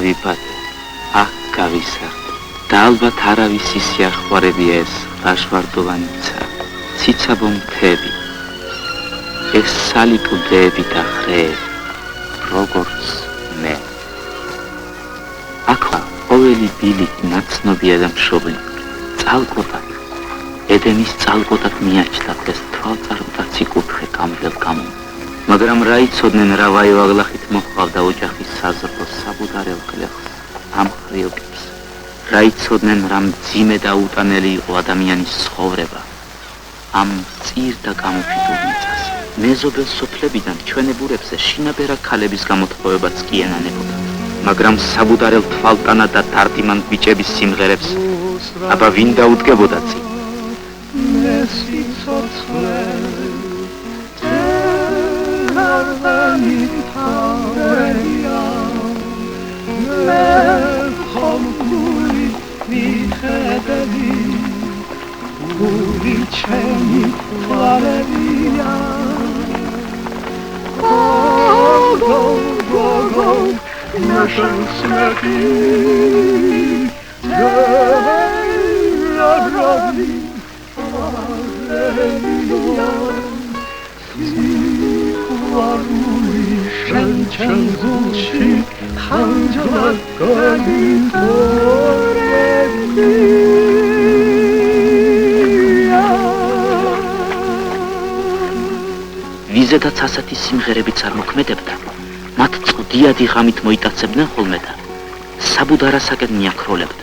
გავიბადე, აქ გავისარდე. და ალბათ არავის სიახლოვარებია ეს ლაშვარდოვანიცა, ციცაბო მთები, ეს სალიბუდეები და ხრეები, როგორც მე. აქ ყოველი ბილიკი ნაცნობია და მშობლიური, წალკოტად, ედემის წალკოტად მიაჩნდათ ეს თვალწარმტაცი ციკუთხე კამბელ გამო. მაგრამ რა იცოდნენ რა ვაივაღლახით მოჰყავდა ოჯახის საზრდო საბუდარელ გლეხს, ამ ხრიოკებს. რა იცოდნენ რა მძიმე და უტანელი იყო ადამიანის ცხოვრება, ამ წირ და გამოფიტულ მიწას. მეზობელ სოფლებიდან ჩვენებურებზე შინაბერა ქალების გამოთხოვებაც კი ენანებოდა. მაგრამ საბუდარელ თვალტანა და დარდიმან ბიჭების სიმღერებს აბა ვინ დაუდგებოდა წინ? Naszą śmierci ვიზედაც ასეთი სიმღერებიც არ მოქმედებდა. მათ წვდიადი ღამით მოიტაცებდნენ ხოლმე და საბუდარასაკენ მიაქროლებდნენ.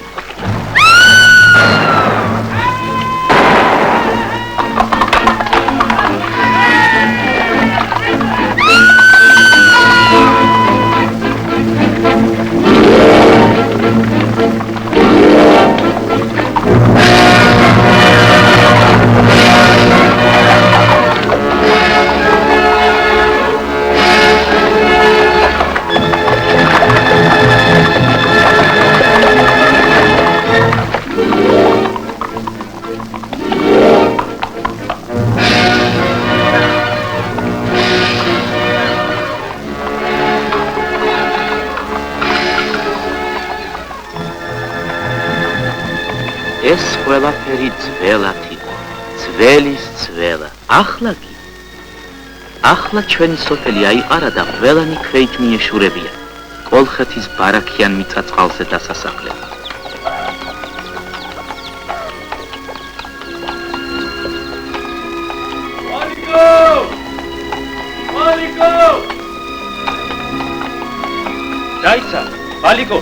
ეს ყველაფერი ძველად იყო, ძველის ძველა. ახლა ჩვენი სოფელი აიყარა და ყველანი ქვეით მიეშურებია, კოლხეთის ბარაქიან მიწაწყალზე დასასახლება. Valiko! Daitsa, Valiko!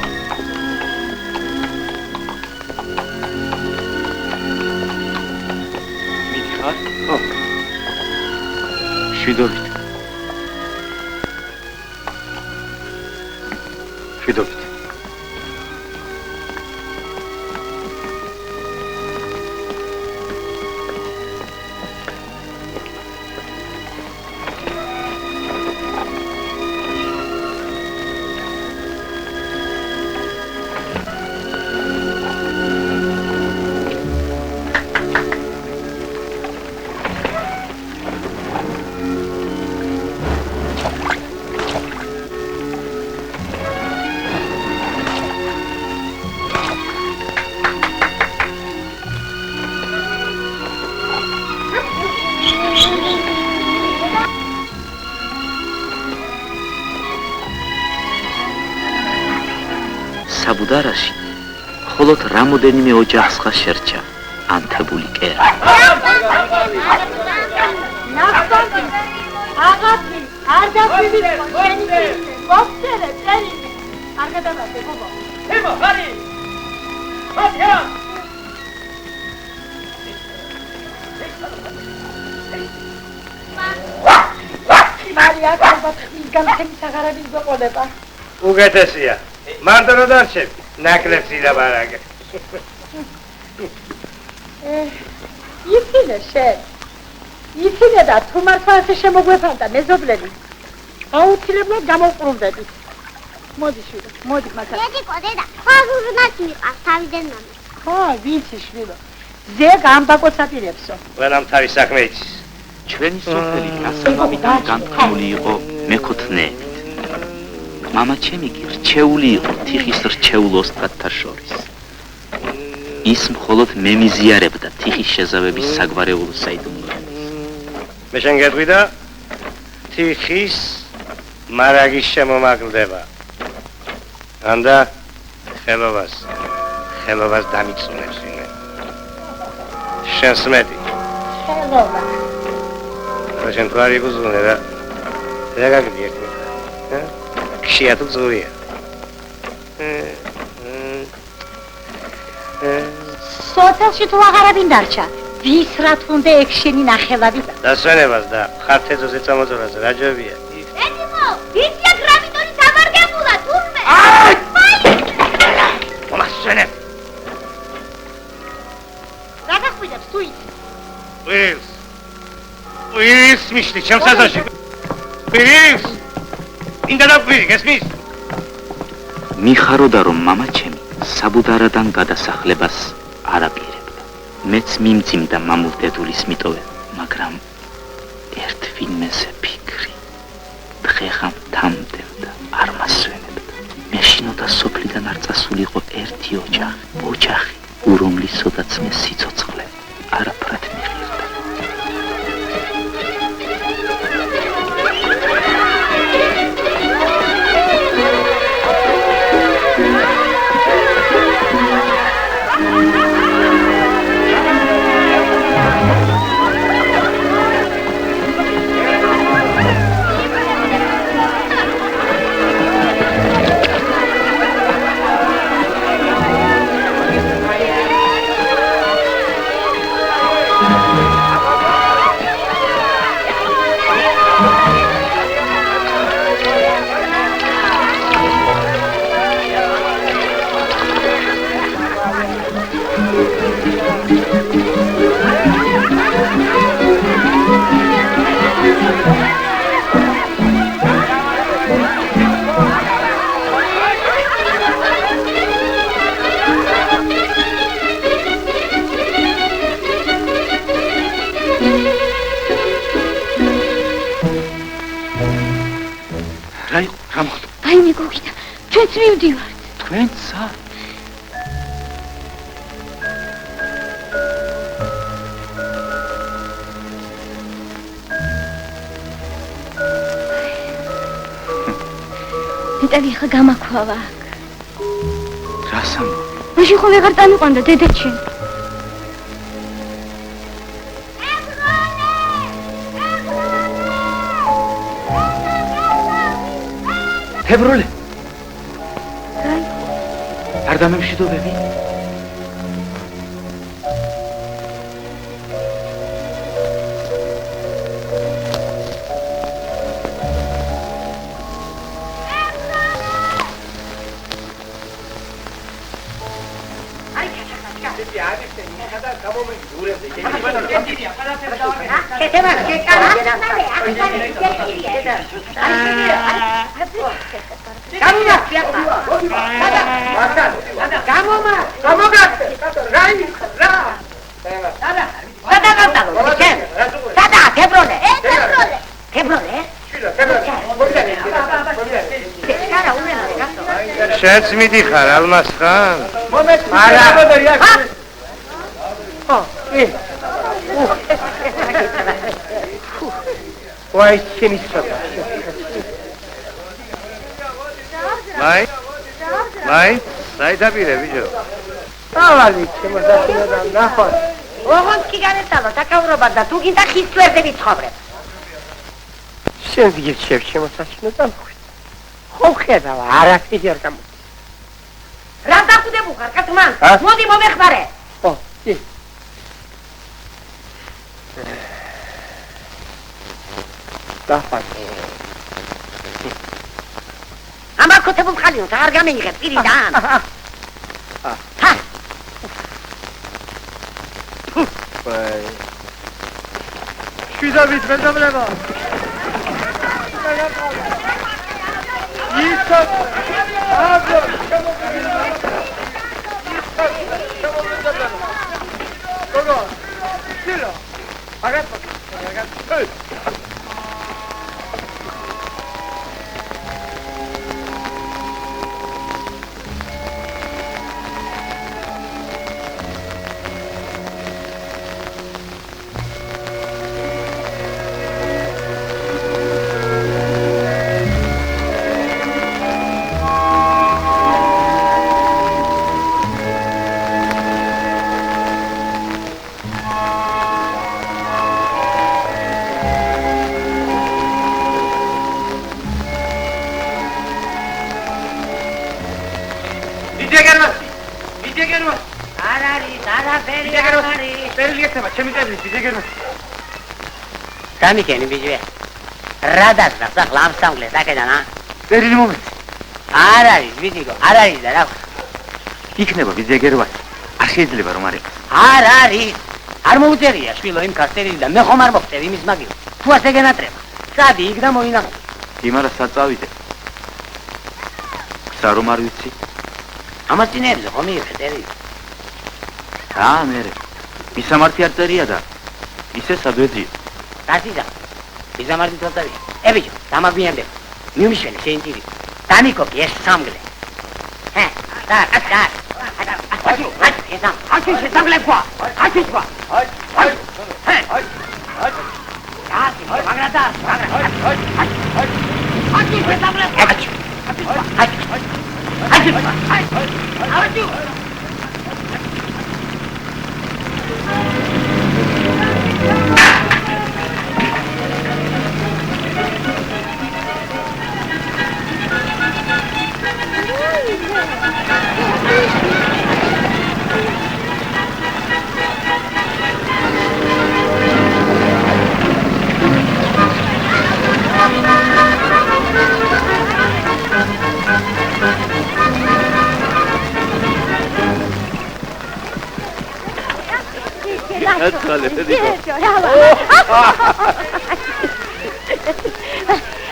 შვიდობით. საბუდარაში მხოლოდ რამოდენიმე ოჯახს შეერჩა ანთებული კერა. ნახტონი, აღათი, არ დაფივი, შენი გოფწერე, წელი. არ გადავარდე, გოგო. ემო, ხარი! ხარია! მარია, ალბათ ისგან თემის აღარების გვეყოლება. უგეთესია. მარტო რა დარჩები? ნაკლებს ილაბარაგე. იცინე შენ. იცინე და თუ მართლა ასე შემოგვეფანტა მეზობლები. აუცილებლად გამოვყრუნდები. მოდი შვილი, მოდი მართლა. დედიკო, დედა, ხაზურნაც მიყავს თავიდან მამა. ხო, ვიცი შვილო. ზე გამბაკოცაპირებსო. ყველამ თავის საქმე იცის. ჩვენი სოფელი გასამამიდან განთქმული იყო მეკუთვნეებით. მამა ჩემი კი რჩეული იყო თიხის რჩეულ ოსტატთა შორის. ის მხოლოდ მემიზიარებდა თიხის შეზავების საგვარეულო საიდუმლოებას. მე შენ გეტყვი და თიხის მარაგის შემომაკლდება. ანდა ხელობას დამიწუნებს ვინმე. შენს მეტი. ხელობა. შენ თუ არ იგუზუნე და გაგდი ერთი. ქშია თუ ზურია. სოთელში თუ აღარებინ დარჩა. ვის რა თუნდა ექშენი ნახელავი. დასვენებას და ხართეზოზე წამოწოლაზე რა ჯობია. ედიმო, ვიცია გრამიტონი სამარგებულა თურმე. მომასვენებ. რა გახვიდებს თუ იცი? Wills მიშლი ჩემს აზარში. Wills. ინდა დაგვირი, გესმის? მიხაროდა რომ მამა ჩემი საბუდარადან გადასახლებას არ აპირებდა. მეც მიმძიმდა მამულ დედულის მიტოვება, მაგრამ ერთ ვინმეზე ფიქრი დღეღამ თამდევდა, არ მასვენებდა. მეშინოდა სოფლიდან არ წასულიყო ერთი ოჯახი, ურომლისოდაც მე სიცოცხლე არაფრად მიღირდა. აიმე გოგინა, ჩვენც მივდივართ. თქვენცა? ნეტავი ხა გამაქვალა აქ. რას ამბობ? მაშინ ხო ვეღარ წამიყვანდა დედაჩენ. თებროლე. აი, არ დამემშვიდობები? შენც მიდიხარ ალმას ხან? ვაი ჩემი სოფა. მაი, საიდაპირე ბიჭო. ავალი შემოდასინოდა ნახოთ. ოღონდ კი განეცალო საკავრობა და თუ გინდა ხის წვერდები ცხოვრებ. შენ გირჩევ შემოსაშინო და ხო ხედავ არაფერი არ გამო. რა დახვდებო ხარ კაცმან? მოდი მომეხმარე. ო, კი. დაფარ. ამარ ქოთებულ ხალიოს არ გამეიღებ პირიდან. ჰა. ვაი. შვიდობით მეზობლებო. ისა აბა გოგო სილო აგატ ვიძეგერმა არ არის არაფერი არ არის წერილი ეცემა ჩემი წერილი ვიძეგერმა გამიქენი ბიჭვე რა დაგდა ახლა ამ სამგლეს აკედან წერილი მომეც არ არის ვიდიგო არ არის და რა იქნება ვიძეგერმა არ შეიძლება რომ არ იყოს არ არის არ მოუწერია შვილო იმ კასტერილი და მე ხომ არ მოხდები იმის მაგიო თუ ასე გენატრება წადი იქ და მოინახო იმარა საწავიდე გზა რომ არ ვიცი ამას წინებზე ხომ მიიღე წერილი რა მერე მისამართი არ წერია და ისე სადვეძია დასიდა მისამართი თვალწარი ებიჭო დამაგვიანდება მიუმშვენე შეინტირი დამიკოპი ეს სამგლე და აკი სამგლე ყვა აკი ყვა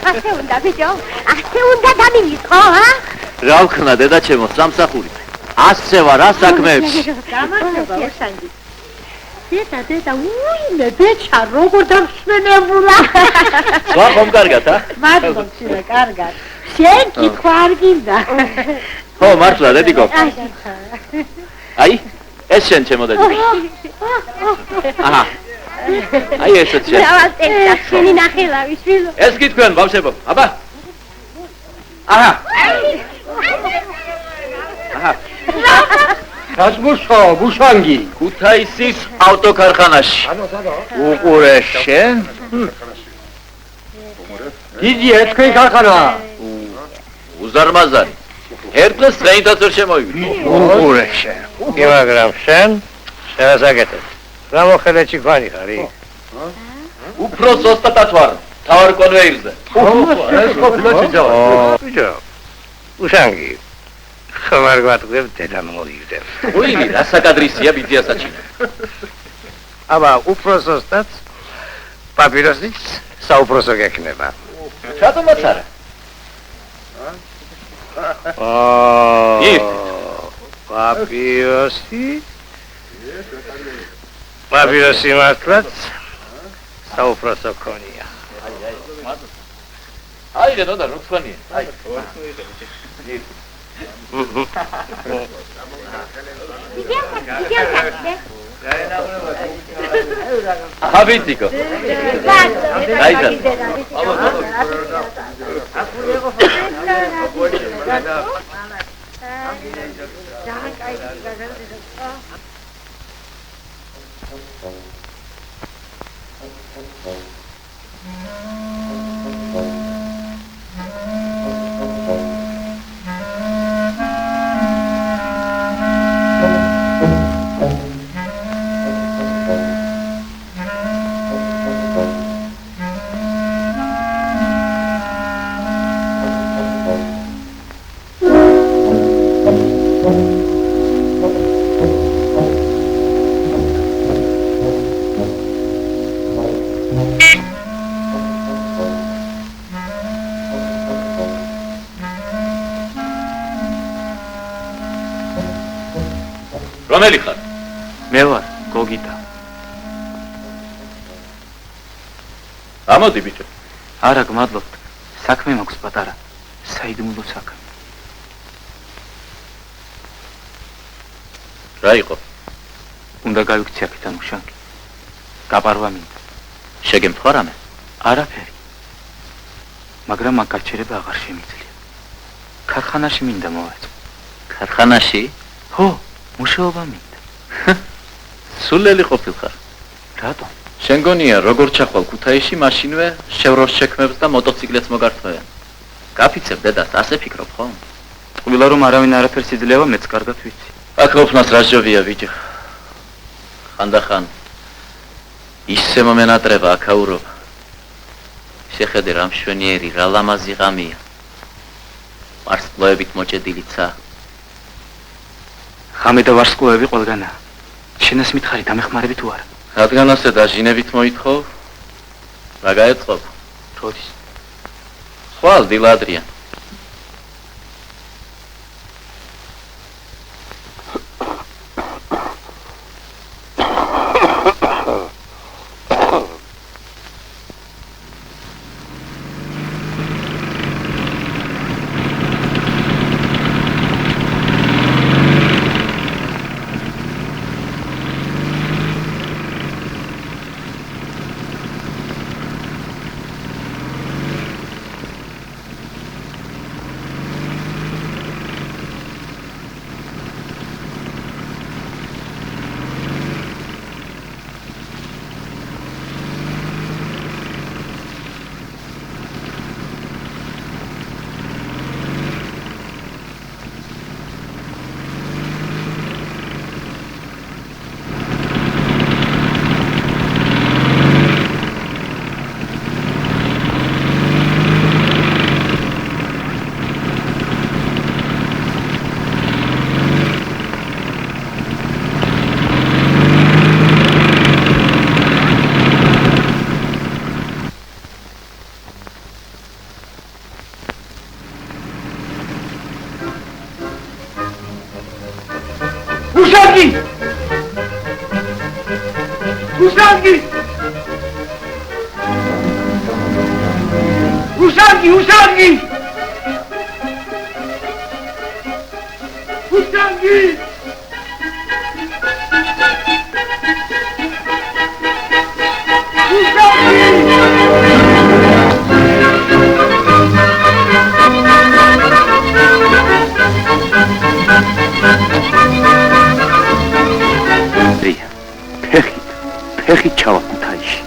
ასე უნდა ბიჭო, ასე უნდა დამივიწყო, რა ვქნა დედა ჩემო სამსახური ასე ვარ რა საქმეებში გამარჯობა უშანგი დედა უიმე ბეჭა როგორ დამშვენებულა სხვა ხომ კარგად მადლობა შილა კარგად შენ კითხვა არ გინდა ხო მართლა დედიკო აი ეს შენ ჩემო დედიკო აჰა აი ესეც შენ დავატეხა შენი ნახელავი შვილო. ეს გითქვენ ბავშვებო აბა აჰა აჰა გასმუშო ბუშანგი ქუთაისის ავტოკარხანაში უყურე შენ დიდი ეთქვი ქარხანა უზარმაზარი ერთს დღეითაც ვერ შემოვიდი უყურე შენ კი მაგრამ შენ შევასაკეთებ რა მოხელეჭი გვარი ხარი უფრო სოსტატაც ვარ თავარ კონვეირზე ეს ყოფილა შეჯავა ბიჭო უშანგი ხომარ გვატყებ დედა მოიგდებ უინი რა საკადრისია ბიძიასაჩინო აბა უფრო სოსტაც პაპიროსიც საუბროსო გექნება ჩატომაც არა პაპიროსი მართლაც საუბროსო ქონია აი დედა და როქვანია აი Habitiko. Aiza. რომელი ხარ? მე ვარ, გოგიტა. ამოდი ბიჭო. არა, გმადლობთ. საქმე მაქვს პატარა. საიდუმლო საქმე. რა იყო? უნდა გავიქცე აქედან უშანგი. გაპარვა მინდა. შეგემთხვა რამე? არაფერი. მაგრამ მაგ გაჩერება აღარ შემიძლია. ქარხანაში მინდა მოვეწყო. ქარხანაში? ხო. მუშაობა მინდა. სულელი ყოფილხარ. რატომ? შენ გონია როგორ ჩახვალ ქუთაისში მაშინვე შევროს შექმებს და მოტოციკლებს მოგართმევენ. გაფიცებ დედას, ასე ფიქრობ ხომ? წყვილა რომ არავინ არაფერს იძლევა, მეც კარგად ვიცი. აქ ოფნას რა ჯობია ბიჭო. ხანდახან ისე მომენატრება აქაურობა. შეხედე რა მშვენიერი, რა ლამაზი ღამია. ვარსკვლავებით მოჭედილიცა. ღამე და ვარსკვლავები ყველგანა. შენას მითხარი დამეხმარები თუ არა? რადგან ასე დაჟინებით მოითხოვ? რა გაეწყობ? როდის? ხვალ დილა ადრიან. ფეხით ჩავა ქუთაისში.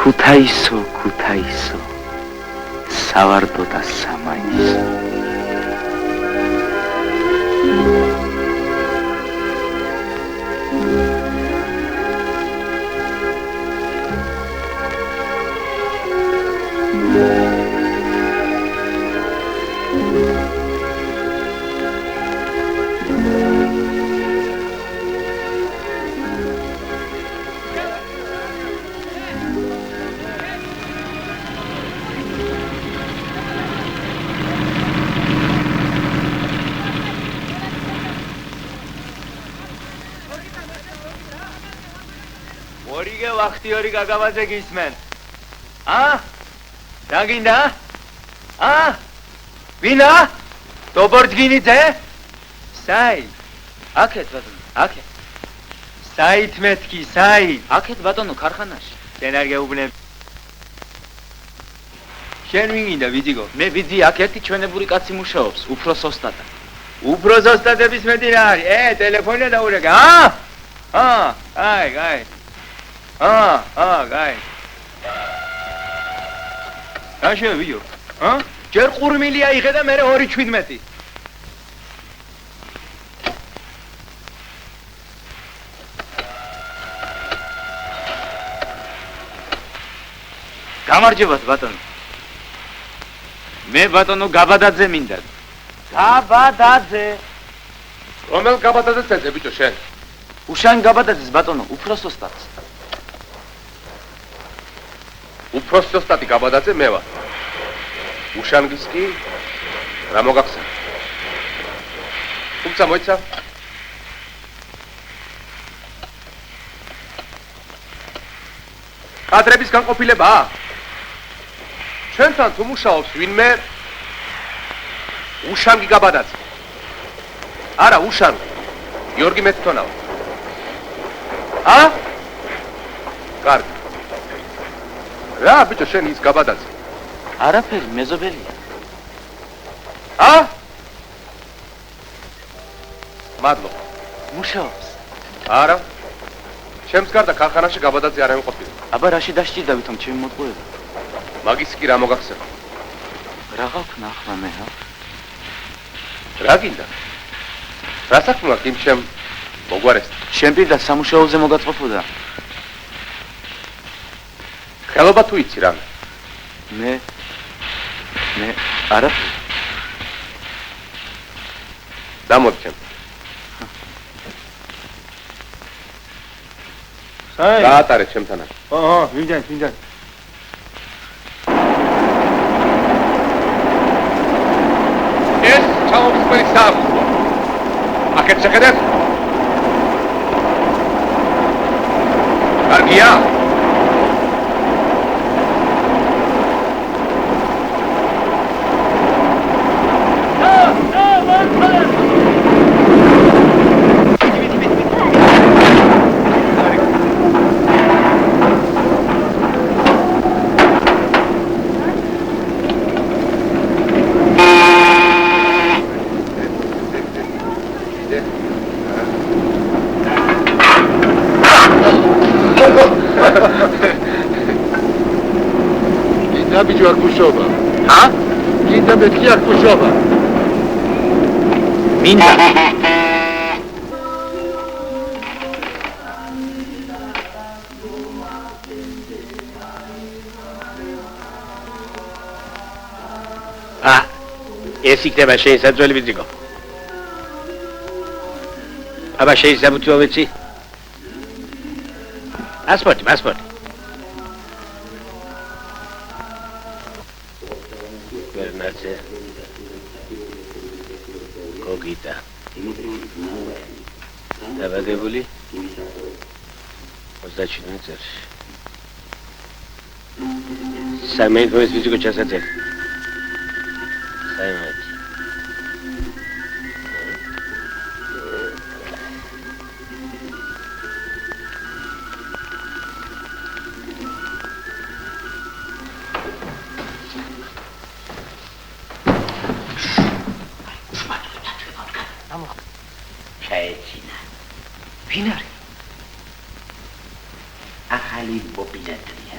ქუთაისო, ქუთაისო, სავარდო და სამაისო. ვახტიორი გაგავაძე გისმენ. რა გინდა? ვინა? დობორჯგინიძე? საი? აქეთ ბატონო, აქეთ. საით მეთქი, საი? აქეთ ბატონო ქარხანაში. შენ არ გეუბნები. შენ ვინ გინდა ვიძიგო? მე ვიძი, აქ ერთი ჩვენებური კაცი მუშაობს, უფროს ოსტატად. უფროს ოსტატების მეტი რა არის? ტელეფონია დაურეკე. აი. გაი. რა შევიო? ჯერ ყურმილია იღე და მე 2.17. გამარჯობათ ბატონო. მე ბატონო გაბადაძე მინდა. გაბადაძე. რომელ გაბადაძეს ეძე ბიჭო შენ? უშან გაბადაძეს ბატონო, უფროს ოსტატს. უფროს ოსტატი გაბადაძე მე ვარ. უშანგის კი რა მოგახსენე? თუმცა მოიცა კადრების განყოფილებაა. ჩვენთან თუ მუშაობს ვინმე უშანგი გაბადაძე. არა, უშანგი. გიორგი მეცთონავა. კარგი. რა ბიჭო შენ ის გაბადაძე? არაფერი, მეზობელია. მადლობა. მუშაობს. არა. ჩემს გარდა ქარხანაში გაბადაძე არ ემყოფილა. აბა რაში დასჭირდავით ამ ჩემი მოტყუება? მაგის კი რა მოგახსენა? რა გავქნა ახლა მე? რა გინდა? რა საქმეა იმ ჩემ მოგვარეს? შენ პირდა სამუშაოზე მოგაწყობოდა? ხელობა თუ იცი რამე? მე არაფერი. დამოდი ჩემ. აი. გაატარე ჩემთანაც. ვინდა. ეს ჩაომსხველი სააბსო. აქეთ შეხედეთ? კარგია? ბიჭო არ გუშობა. გინდა მეთქი არ გუშობა. მინდა. ეს იქნება შენი საძველი ბიძიკო. აბა შენი საბუთო ვიცი? პასპორტი. ვერნაძე. გოგიტა. დაბადებული 27 წელს. სამეგროს ბიძიკო ჩასაძელი. საიმად. ჩაეცინა. ვინ არის? ახალი მობილეთია.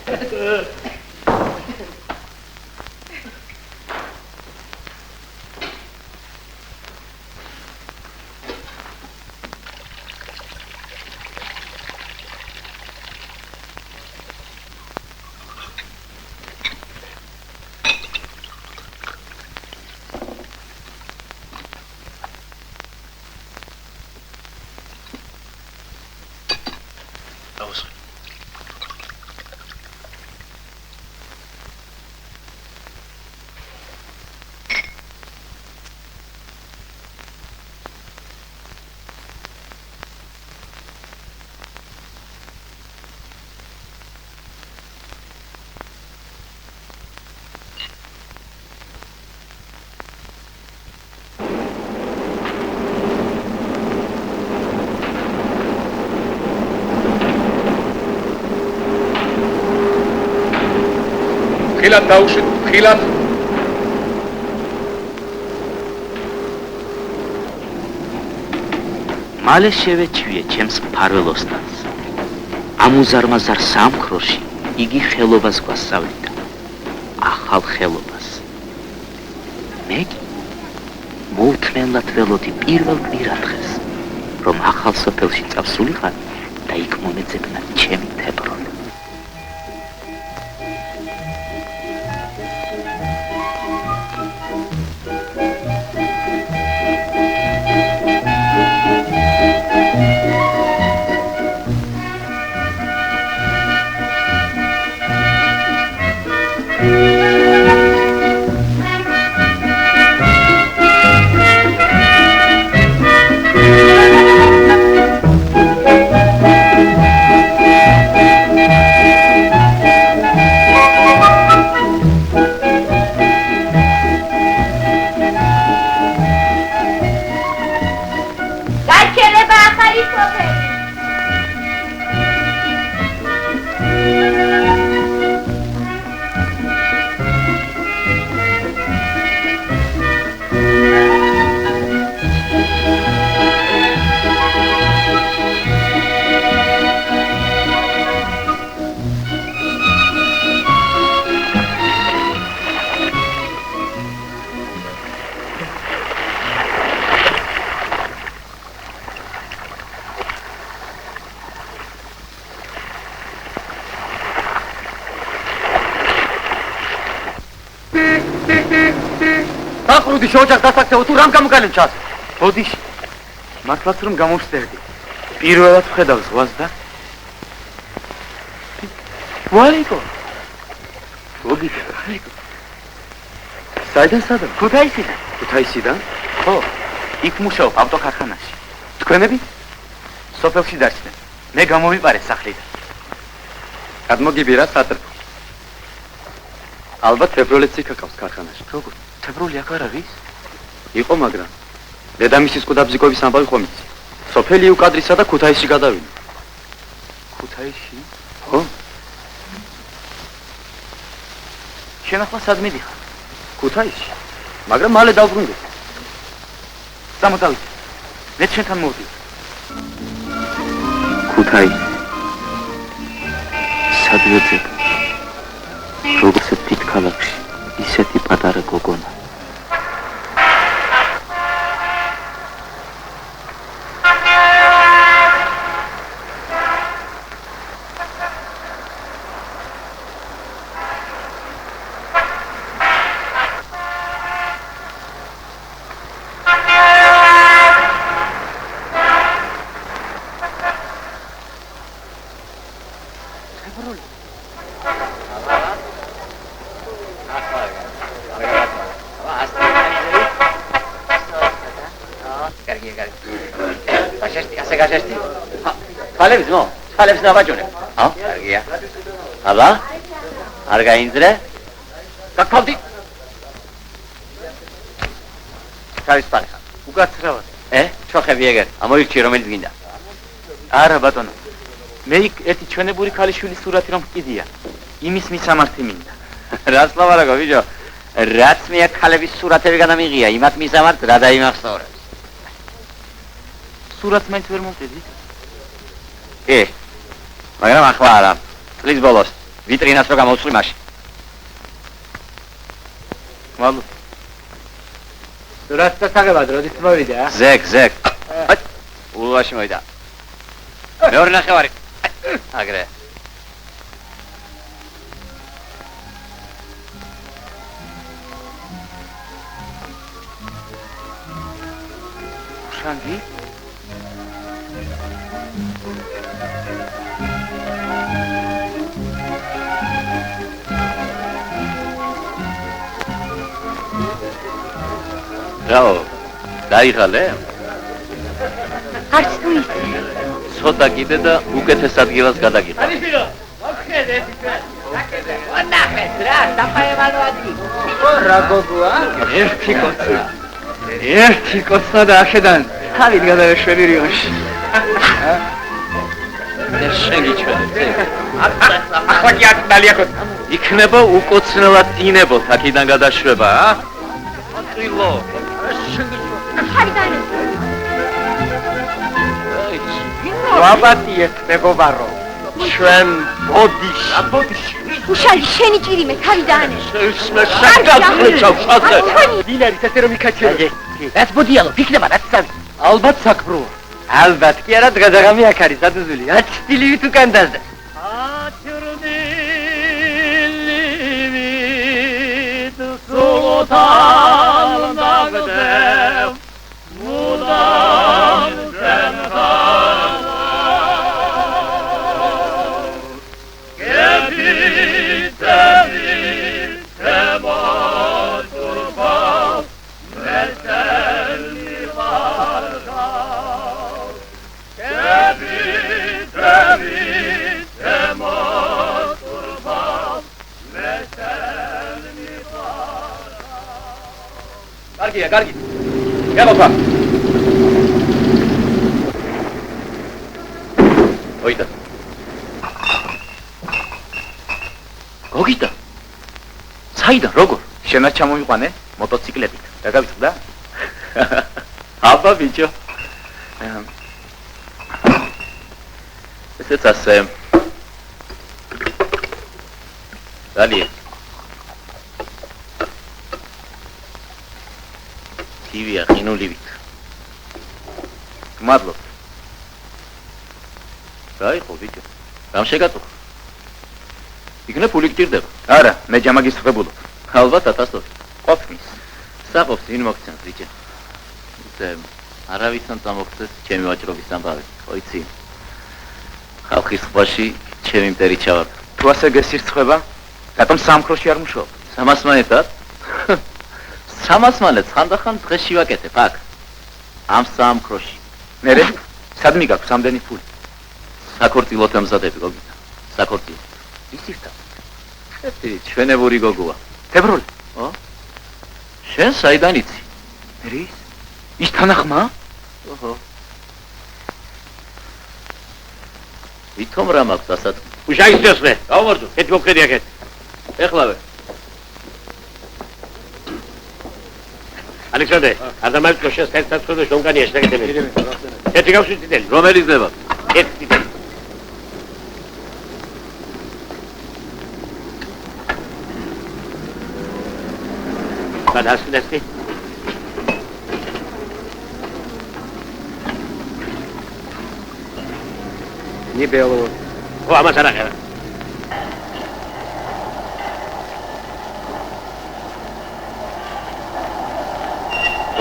ხილად დაუშვით, ხილად. მალე შევეჩვიე ჩემს მფარველოსტანს. ამუზარმაზარ სამქროში იგი ხელობას გვასწავლიდა. ახალ ხელობას. მე მოუთმენლად ველოდი პირველ კვირადღეს, რომ ახალ სოფელში წავსულიყარ და იქ მომეძებნა ჩემი თებრონი. Აკრუდი ოჯახ დასახსეო თუ რამ გამოგალენ ჩას? ბოდიში. მართლაც რომ გამოვსტერდი. პირველად ვხედავ ზღვას და ვალიკო. ბოდიში. საიდან სადან? ქუთაისიდან. ქუთაისიდან? ხო. იქ მუშაობ ავტოქარხანაში. თქვენები? სოფელში დარჩნენ. მე გამოვიყარე სახლიდან. გადმოგიბირა სატრფო. ალბათ თებროლეც იქ აქვს ქარხანაში. როგორ? თებროლი აქ არ არის? იყო, მაგრამ დედამისის ყუდაბზიკოვის ამბავი ხომ იცი. სოფელი უკადრისა და ქუთაისში გადავიდა. ქუთაისში? ხო. შენ ახლა სად მიდიხარ? ქუთაისში. მაგრამ მალე დავბრუნდეთ. სამოდავით. მე ჩვენთან მოვდივარ. ქუთაისი. სადიოძე. როგორც თვით ქალაქში, ისეთი პატარა გოგონა. ხალებს ნაბაჯონებ. ჰა? კარგია. აბა? არ გაინძრე? გაქავდი. თავის პარეხა. უკაცრავად. ჩოხები ეგერ. ამოირჩიე რომელიც გინდა. არა ბატონო. მე იქ ერთი ჩვენებური ქალიშვილის სურათი რომ ვკიდია. იმის მისამართი მინდა. რას ლავარაგო ბიჭო? რაც მე აქ ქალების სურათები გადამიღია, იმათ მისამართ რა დაიმახსოვრებს. სურათს მაინც ვერ მომწედი? მაგრამ ახლა არა. წლის ბოლოს ვიტრინას რო გამოვსვი მაშინ. მადლობ. სურათს წაგებად როდის მოვიდა? ზეკ. ულვაში მოვიდა. მეორე ნახევარი. აგრე. შანგი? რაო, დაიღალე? არც თუ ისე. ცოტა კიდე და უკეთეს ადგილას გადაგიხარ. ალიფირო, მოხედე. ონახეთ რა, დაფაევანო ადგილი. რა გოგოა? ერთი კოცა და ახედან თავით გადავეშვები რიონში. ახლა კი აქ დალიახოთ. იქნება უკოცნელად დინებოთ აქიდან გადაშვება, ა? აწილო. ხარიდანი. ვაბატიეთ მეგობარო. ჩვენ ბოდიში. უშალი შენი ჭირიმე ხარიდანი. ისმე შეგაცხეჭავ შაზე. ვინ არის ესე რომ იქაჩერე? ეს ბოდიალო, იქნება რაც სად. ალბათ საკბრო. ალბათ კი არა დღე-დღე აქ არის სადუზული. აცილივით უკან დაზდა. კარგია, კარგი. მეყოფა. ოიდა. გოგიტა. საიდან, როგორ? შენაც ჩამოვიყვანე მოტოციკლებით. რა გავიწყდა? აბა ბიჭო. ესეც ასე. დალია. Ivia, ხინულივით. მადლობ. რა იყო ბიჭო? რამ შეგაწუხა? იქნებ ფული გჭირდება. არა, მე ჯამაგის ხებულობ. ალბათ 1000 ლარი. ყოფნის. საყოფს ვინ მოგცემს ბიჭო? ისე არავისთან წამოგწეს ჩემი ვაჭრობის ამბავი. ხოიცი. ხალხის ხვაში ჩემი მტერი ჩავარ. თუ ასე გესირცხება, რატომ სამქროში არ მუშაობ? სამასმანეთად? სამასმანეთს ხანდახან დღეში ვაკეთებ, აქ. ამ სამქროში. მერე სადმი გაქვს ამდენი ფული? საქორწილოთ ამზადები, გოგიტა. საქორწილო. ისიხთა. ესეთი ჩვენებური გოგოა. თებრული. ო? შენ საიდან იცი? მერი? ის თანახმა? ოჰო. ვითომ რა მაქვს ასად? უშაისდეს მე. გავმორძო, ეთ მოგხედი აქეთ. ეხლავე. ალექსანდრე, ადამიანი კოშეს ერთად ხდება შონკანი ეშლაკეთები. ერთი გავშვიდდელი. რომელი ხდება? ერთი. გადასვლესკი. ნიბელო. ო ამას არა ხერა.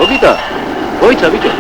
გოგიტა, გოიცა ბიჭო.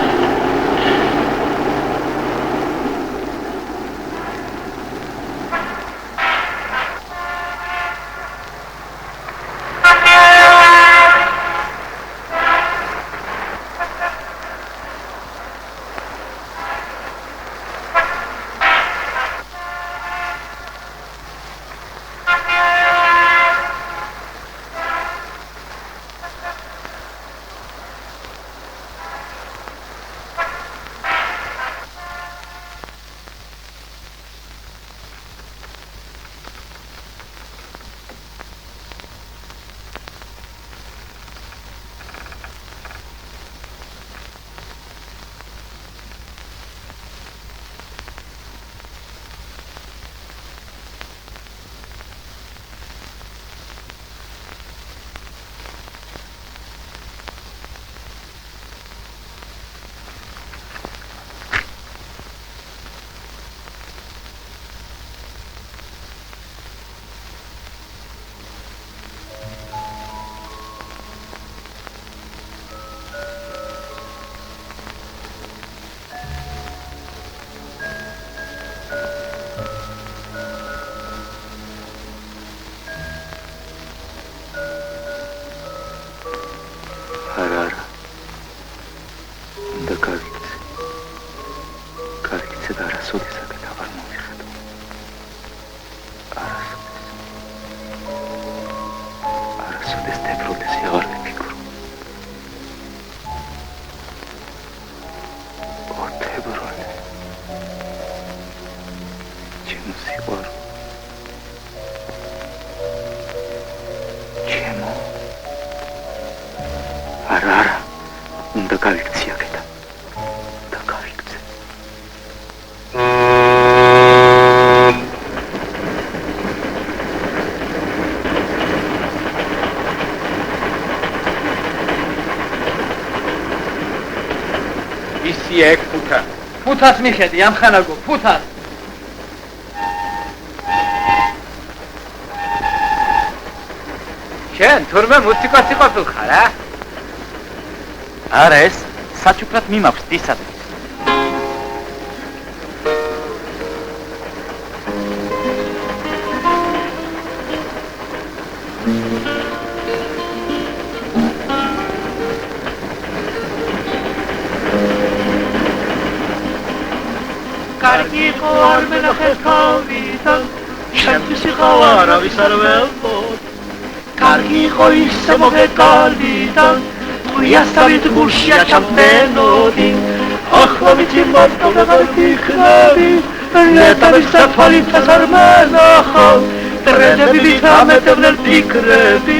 იქ ფუთა. ფუთას მიხედი, ამხანაგო, ფუთას. შენ თურმე მუსიკოსი ყოფილხარ, ა? არა, ეს საჩუქრად მიმაქვს დისადმის. კარგი იყო არ მენახეს თავიდან, შემთხვისი ხავარ ავის არ ველბოდ. კარგი იყო ისე მოგეკალიდან, ხვიასავით გულშია ჩამფენოდი. ახლა ვიცი მარტო ვეღარ გიქნები, ნეტავის საფალითას არ მენახავ. დრედები ვითამეტებდნენ ფიქრები,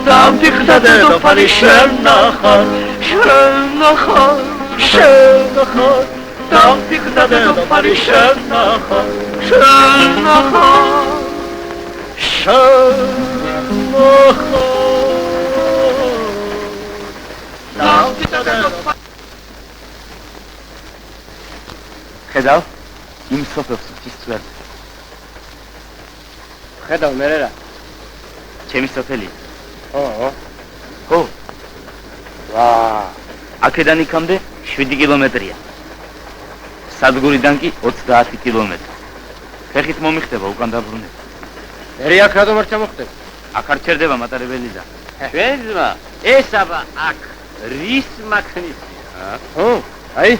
დამტიხდა დედოფალი შენ ნახარ, შენ ნახარ, შენ ნახარ. დამტიხდა დედოფალი შენ ნახარ, შენ ნახარ, შენ ნახარ. ხედავ, იმ სოფელს ის წვერზე. ხედავ მე რა? ჩემი სოფელია. ხო. ვა, აქედან იქამდე 7 კილომეტრია. სადგურიდან კი 30 კილომეტრი. ფეხით მომიხდება უკან დაბრუნება. მე აქ რატომ არ ჩამოხდება? აქ არ ჩერდება მატარებელიდან. ჩვენ ძმა, ეს აბა აქ რის მაქნისია. ხო, აი.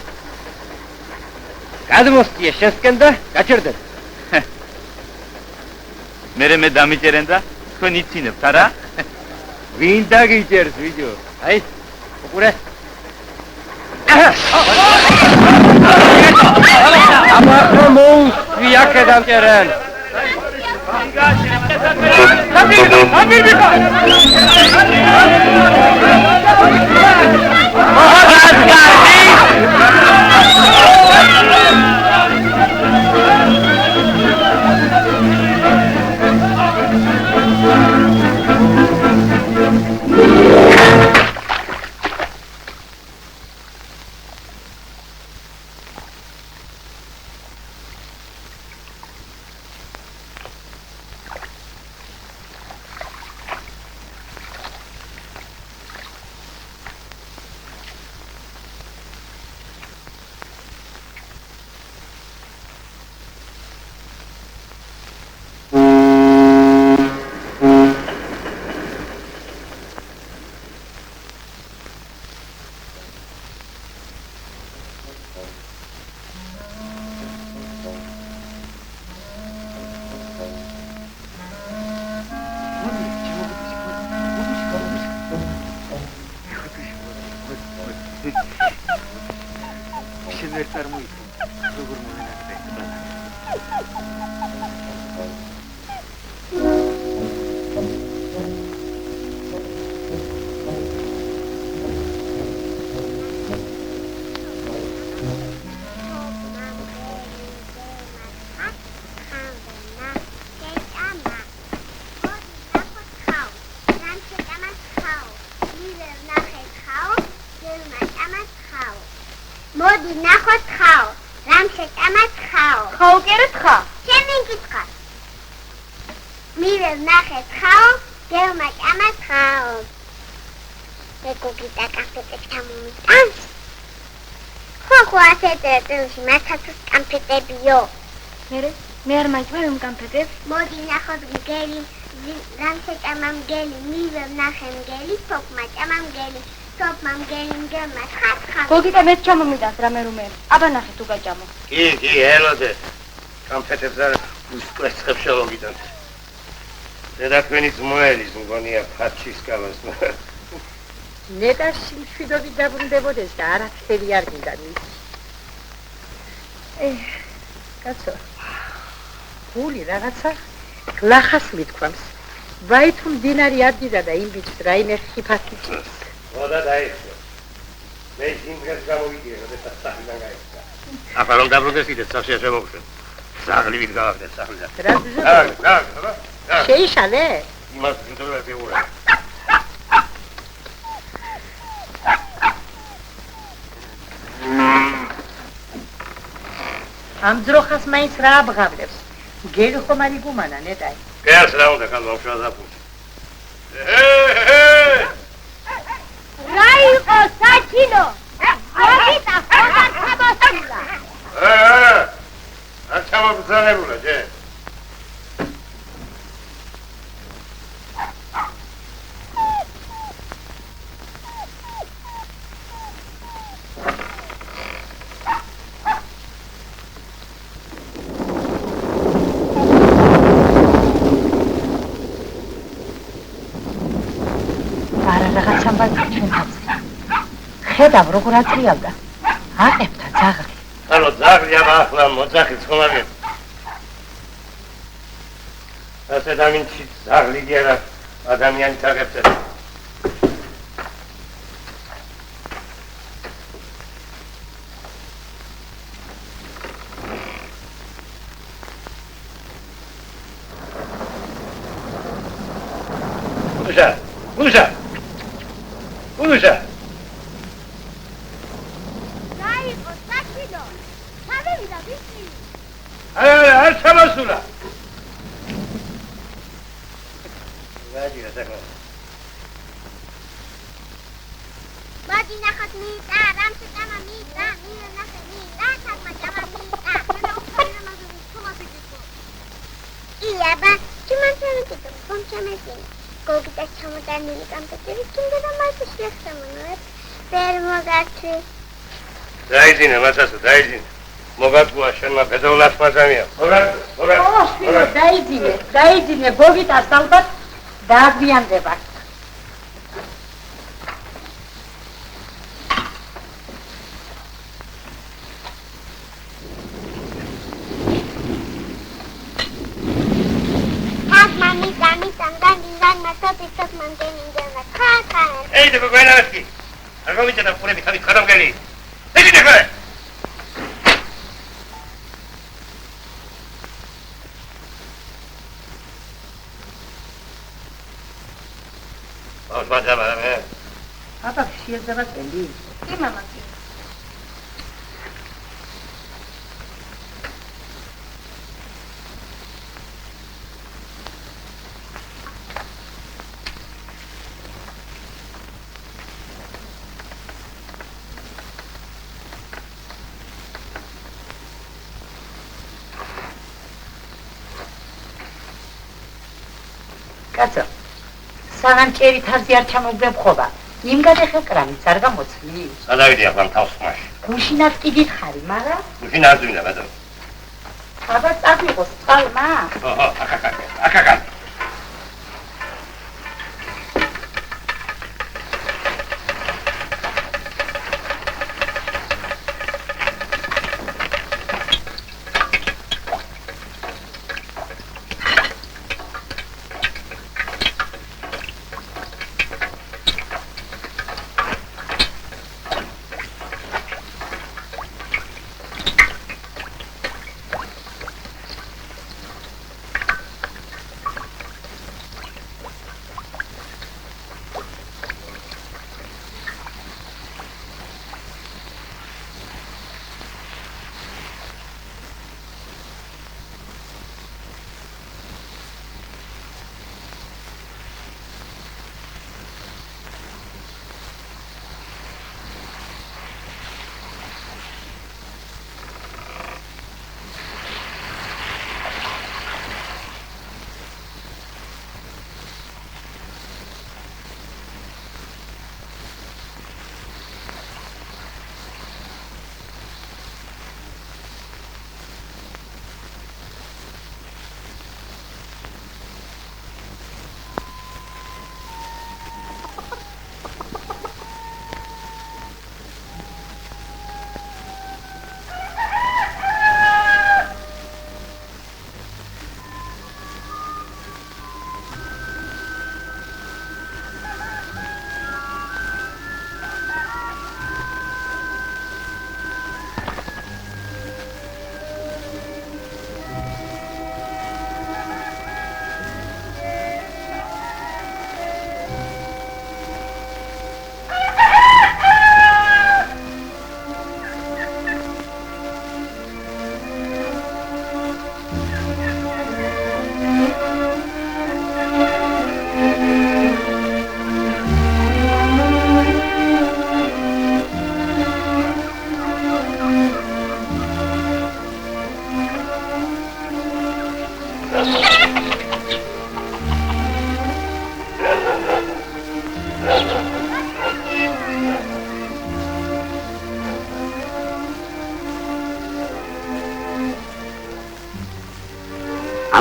გადმოსწია შესკენ და გაჩერდეთ. მე დამიჭერენ და თქვენ იცინებთ, არა? ვინ დაგიჭერს ვიდეო? აი, უყურე. აბა მოუსვი აქედან ჭერენ. მოდი ნახოთ ხაო, რამ შეკამათ ხაო. ხაო კერეთ ხა? ჩემი გითხა. მივე ნახეთ ხაო, გელმა კამათ ხაო. ეკოგიტა კაფეტებს ჩამომიტანს. ხო ასეთე წელში მათაც კამფეტებიო. მე არ მაიყვე რომ კამფეტებს. მოდი ნახოთ მგელი, რამ შეკამამ მგელი, მივე ნახე მგელი, თოქმა კამამ მგელი. Mam gelin gelmez. გოგიტა მე ჩამომიდას რამე რომ აბა ნახე თუ გაჭამო. კი, ელოდე. კამფეტებს არ უსკვეცხებს შელოგიდან. დედაქვენის მოელის მგონია ფაჩის კავას. ნეტა სიმშვიდობით დაბრუნდებოდეს და არაფერი არ გინდა მის. კაცო. გული რაღაცა გლახას მithქვამს. ვაი თუ მდინარი ადიდა და იმ ბიჭს რაიმე ხიფათი ჭირს. მოდა დაიხო. მე სიმღერას გამოვიდია, როდესაც სახლიდან გაიხდა. აბა რომ დაბრუნდეს კიდე სახში შემოვხდე. სახლივით გავახდე სახლიდან. შეიშალე? იმას გინდოდა ბევრა. ამ ძროხას მაინც რა აბღავლებს? გელი ხომ არ იგუმანა ნეტაი. კერს რა უნდა ხალხო შევაზაფუს. არ ჩამობრძანებულა, ჯე? ხედავ როგორ აწიავდა აყებდა ძაღლი ანუ ძაღლია ახლა მოძახი ცხოვარია ასე დამინჩი ძაღლი გერა ადამიანი თაგებდა ულუშა არ ჩამოსულა. ვაჯი რასაკო. მადი ნახოთ მიტა, რამში გამა მიტა, მირა ნახე მიტა, თამა ჯამა მიტა. მე უხარია მაგარი თომასი გიქო. იაბა, ჩიმანცემი გიქო, კონჩამესი. გოგიტა ჩამოდანილი კომპიუტერი კიდე და მაიში შეხსამონოებ. ვერ მოგაჩვი. დაიძინე, მაცასო, დაიძინე. მოგატყუა შენმა ბედოვლად მაზამია. დაიძინე, გოგიტას ალბათ დააგვიანდება. Ei, devo guardare la comincia pure mi stavi con lì. Vedi di qua. Oh, sbaglia me. Papa, si è già lì. Sì, mamma. კაცო, სანამ ჭერი თარზე არ ჩამოგდებ ხობა, იმ გადახეკრამიც არ გამოცვლი. სადავიდი ახლა თავს ხმაში. გუშინაც კი გითხარი, მაგრამ გუშინ არ ძვინა, ბატონო. აბა წაგვიყოს წყალმა. აკაკა.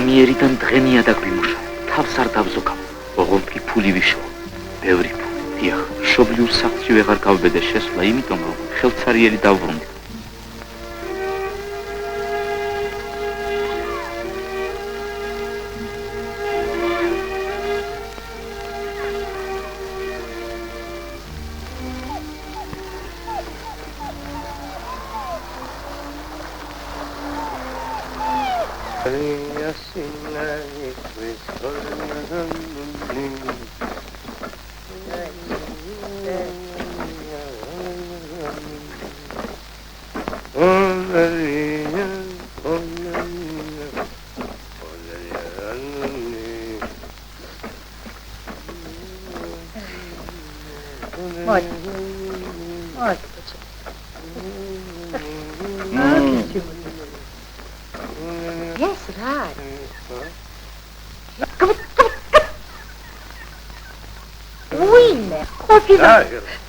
ამიერიდან დღენია და გვიმუშა. თავს არ დავზოგავ. ოღონდ ფული ვიშო. ბევრი ფული. დიახ, მშობლიურ სახლში ვეღარ გავბედე შესვლა, იმიტომ რომ ხელცარიელი დავბრუნდი.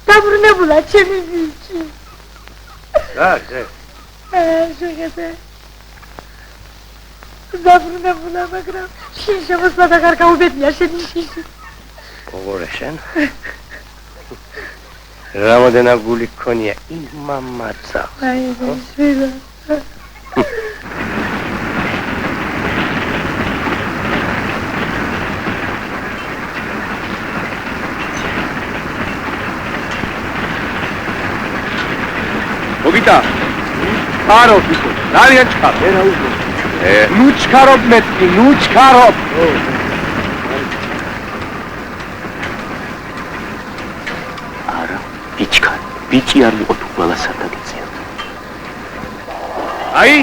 დაბრუნებულა ჩემი ბიჭი. შეგეძე. დაბრუნებულა, მაგრამ შენ შემოსვლა და არ გაუბედია შენი შიში. როგორ შენ? რამოდენა გული ქონია იმ მამაცა. აი, შვილა. მოგიტა ხარო ფიქო ძალიან ჩქარ ერა უგო ნუ ჩქარობ მეტი ნუ ჩქარობ არა ბიჭკა ბიჭი არ იყო თუ ყველა სადაგეცია აი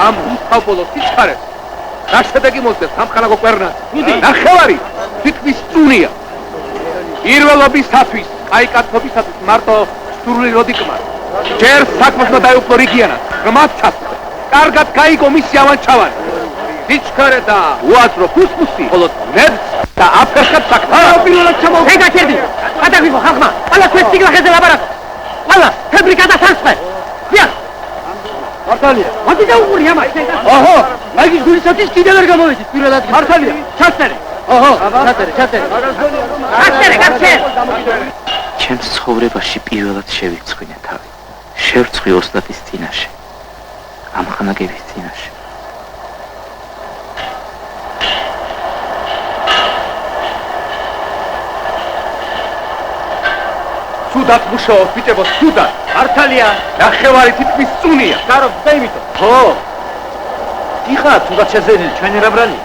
ამ უსაფოლო სიჩქარეს რა შედეგი მოხდეს სამხალაგო კვერნას ნახევარი თითქმის წუნია პირველობისათვის კაიკათობისათვის მარტო სრული როდიკმა ჯერ საქმესმა დაიუფლო რიგიანად, ღმაცას, კარგად გაიგო მისი ავანჩავანი. სიჩქარე და უაზრო ფუსფუსი, ხოლო ნებს და აფერხებს საქმე. პირველად ჩამოვიდა. ეგ გაჩერდი. გადაგვიგო ხალხმა. ყველა თქვენ სიგლახეზე ლაპარაკ. ყველა თებრი გადასასწრე. დიახ. მართალია. მოდი დაუყური ამას. ოჰო, მაგის გულისათვის კიდევ ვერ გამოვედი პირველად. მართალია. ჩასწერე. ოჰო, ჩასწერე. ჩასწერე, გაჩერ. ჩემს ცხოვრებაში პირველად შევირცხვინე თავი. შევრცხვი ოსტატის წინაშე, ამხანაგების წინაშე. სუდად მუშაობ, ბიჭებო, სუდად. მართალია, ნახევარი თითქმის წუნია. გარობ, და იმიტომ. ხო. დიხა, თუნდაც შეზენილი, ჩვენი რაბრალი.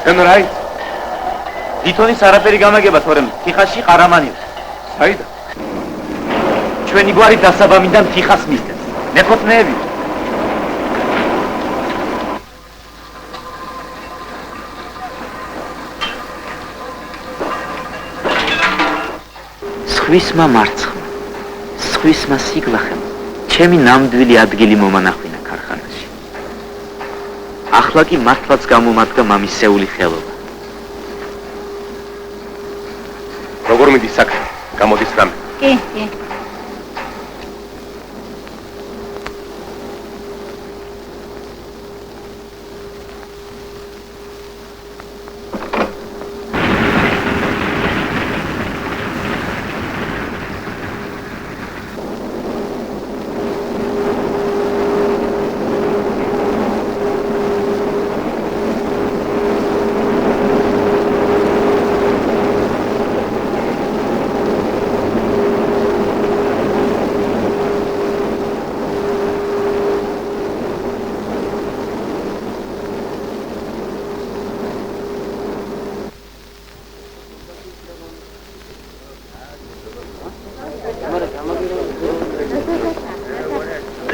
შენ რა იცი? ლითონის არაფერი გამაგება, თორემ თიხაში ყარამანია. საიდა? ჩვენი გვარი დასაბამიდან თიხას მისდევს. მეკუთვნეები. სხვისმა მარცხმა, სხვისმა სიგლახემ, ჩემი ნამდვილი ადგილი მომანახვინა ქარხანაში. ახლა კი მართლაც გამომადგა მამისეული ხელობა. როგორ მიდის საქმე? გამოდის რამე? კი.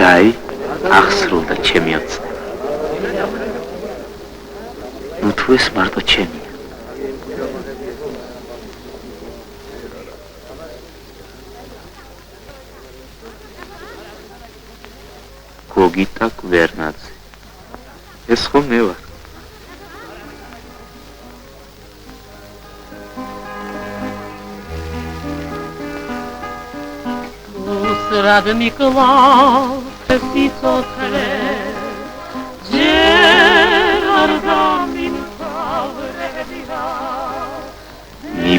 დაი ახსრულდა ჩემი ოცნება. ნუ თუ ეს მარტო ჩემია. გოგიტა კვერნაძე. ეს ხომ მე ვარ. Rad Mikołaj, Sitotre,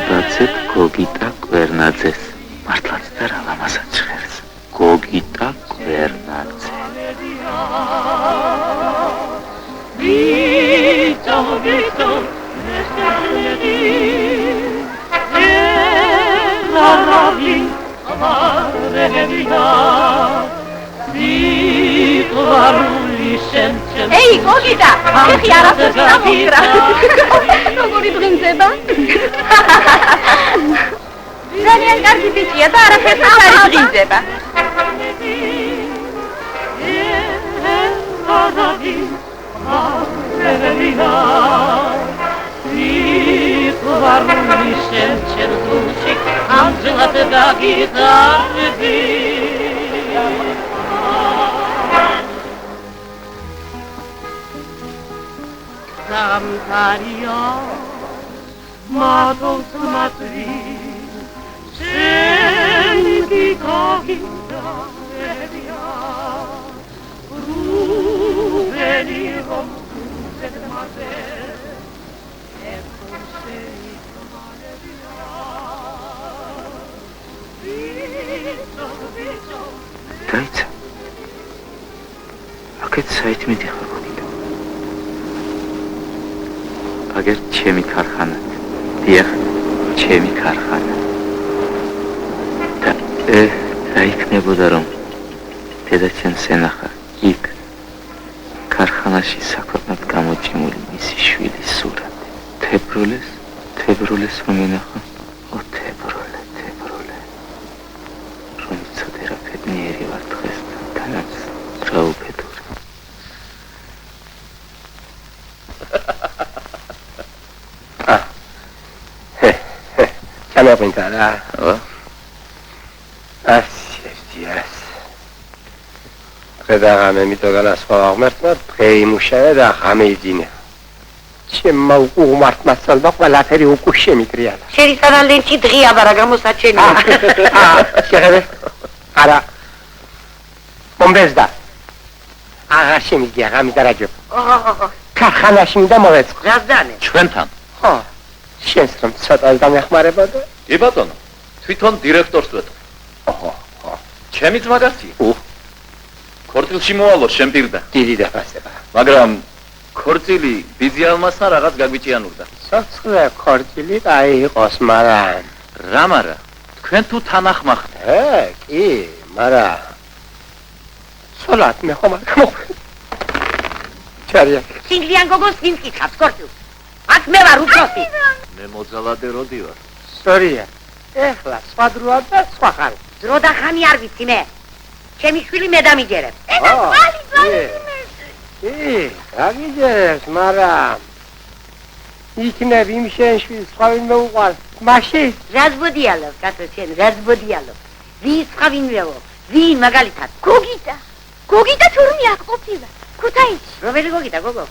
დავდაცეთ გოგიტა კვერნაძეს. მართლაც და რა ლამაზად ჟღერს. გოგიტა კვერნაძე. Vito, Vito, nesteledi, la ravi, amarelia, Vito, varuli, sentem. Ei, გოგიტა, ეხი არასდროს დამოკრა. როგორი ბრინდება? ძალიან კარგი ბიჭია და არაფერს არ ბრინდება. Amarelia, Vito, varuli, sentem, dulce, Angela te da chitarri. Cantaria, ma non smatri, senti coginda media, ruveni rompuze de mate, e forse Vito, Vito, დაიცა. აქეთ საითმედი ხარ გოგიტა. აგერ ჩემი ქარხანა. დიახ, ჩემი ქარხანა. და დაიქნებოდა რომ დედაჩემს ენახა იქ ქარხანაში საქვეყნად გამოჭიმული მისი შვილის სურათი. თებროლეს რომ ენახა, თებროლე. რომ იცოდე რა ბედნიერი ვარ დღეს და თანაც რა უფედური. Chiama Quintana. Yes. Redara me mitogana sqolar mertmat, qeimuşaya da xamedine. Chemma uqumart masalda qvalaferi uqushe mitriala. შეისარალენჩი დღია ვარა გამოსაჩენია. შეხებე. არა. მომბეზდა. აღარ შემიგია გამიდარაჯო. ქარხანაში მინდა მოვეწყო. გაზდანე. ჩვენთან. ხო. შენს რომ ცოტა დამეხმარებოდა? კი ბატონო, თვითონ დირექტორს ვეთქვი. ხო. ჩემი ძმა გასწია. ქორწილში მოვალო შენ პირდა. დიდი დაფასება. მაგრამ ქორწილი ბიზიალმასთან რაღაც გაგვიჭიანურდა. სოცხლე ქორწილი აი იყოს, მაგრამ რა მარა? თქვენ თუ თანახმახთ. კი, მაგრამ სოლათ მე ხომ არ მოხდა. ჩარია. სინგლიან გოგოს ვინ კითხავს ქორწილს? აქ მე ვარ უფროსი. მე მოძალადე როდი ვარ. სწორია. ეხლა სხვა დროა და სხვა ხანი. დრო და ხანი არ ვიცი მე. ჩემი შვილი მე დამიჯერებ. გამიჯერებს, მაგრამ იქნებ იმ შენ შვილს სხვა ვინმე უყვარს. მაშინ რაზბოდიალო, კაცო შენ, რაზბოდიალო. ვის სხვა ვინმეო? ვინ მაგალითად? გოგიტა. გოგიტა თურმე აქ ყოფილა. ქუთაისში. რომელი გოგიტა, გოგო?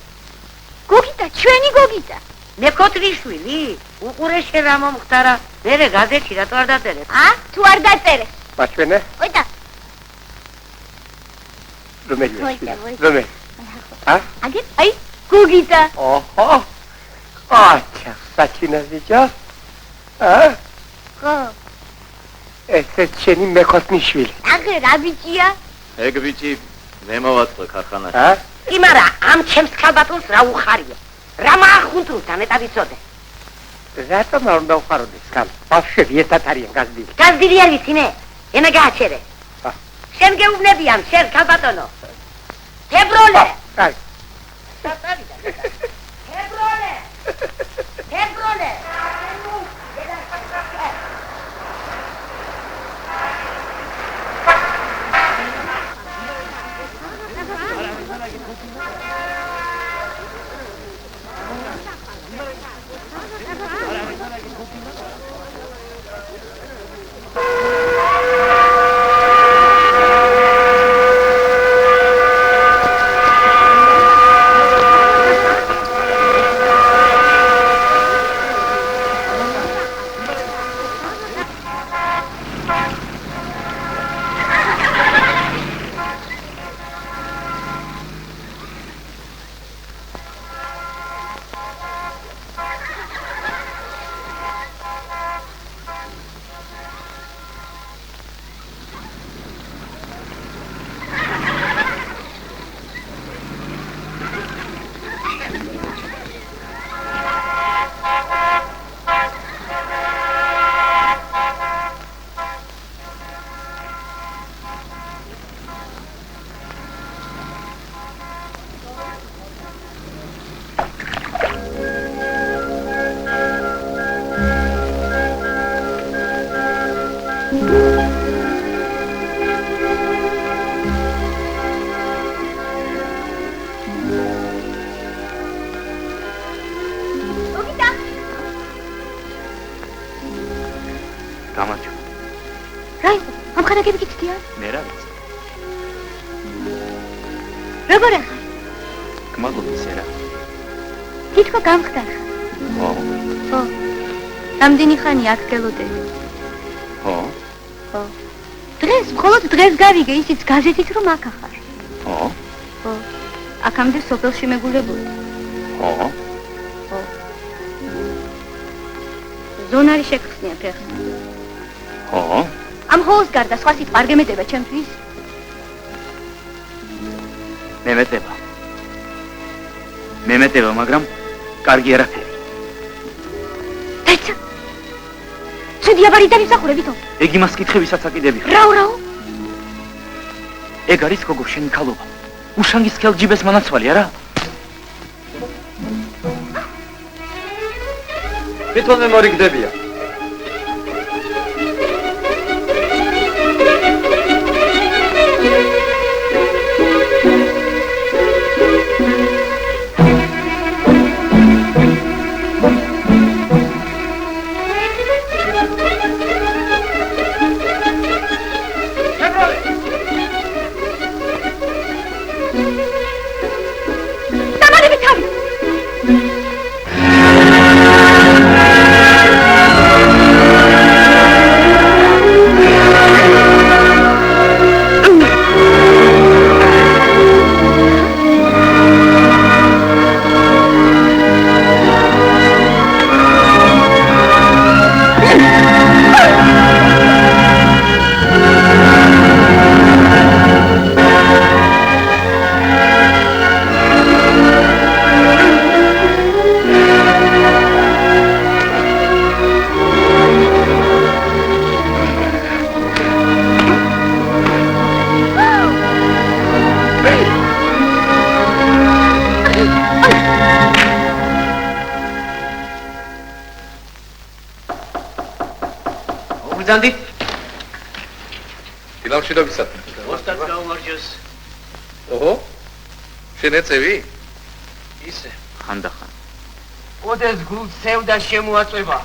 გოგიტა, ჩვენი გოგიტა. მე ქოთრიშვილი, უყურე შენ რა მომხდარა. მერე გაზეთში რატო არ დაწერე? თუ არ დაწერე. მაჩვენე? ოიტა. რომელი? ოიტა. რომელი? აგეთ, აი, გოგიტა. ოჰო. აჩა, საჩინაზიჯა? ხო. ესე შენი მეკოთნიშვილი. აგე რა ბიჭია? ეგ ბიჭი მე მოვაწყო ქარხანაში. კი, მაგრამ ამ ჩემს ქალბატონს რა უხარია? რა მაახუნთრუდა მე დავიცოდე. რატომ არ უნდა უხაროდეს ხალ? ბავშვები ერთად არიან გაზდილი. გაზდილი არ ვიცი მე. ენა გააჩერე. შენ გეუბნებიან, შენ ქალბატონო. თებროლე. აი. თებროლე. გამარჯობა. რა იყო? ამხანაგები გიცდია? მე რა ვიცი. როგორ ახარ? გმადლობ ისე რა. თითქო გამხდარ ხარ. ხო. ხო. რამდენი ხანი აქ გელოდე? ხო. ხო. დღეს, მხოლოდ დღეს გავიგე, ისიც გაზეთით რომ აქ ახარ. ხო. ხო. აქამდე სოფელში მეგულებოდი. ხო. ხო. ზონარი შეგხსნია ფეხს. ხო. ამ ჰოლს გარდა სხვა სიტყვა არ გემეტება ჩემთვის? მემეტება, მაგრამ კარგი არაფერი. დაიცა. ცუდი აბარი დამისახურებითო. ეგ იმას კითხებისაც აკიდები. რაო? ეგ არის გოგო შენი ქალობა. უშანგის ქელჯიბეს მანაცვალი არა? თვითონვე მორიგდებია. ბრძანდით? დილამშვიდობისად. ოსტატს გაუმარჯოს. ოჰო. შენ ეწევი? ისე. ხანდახან. ოდეს გულს სევდა შემოაწვევა.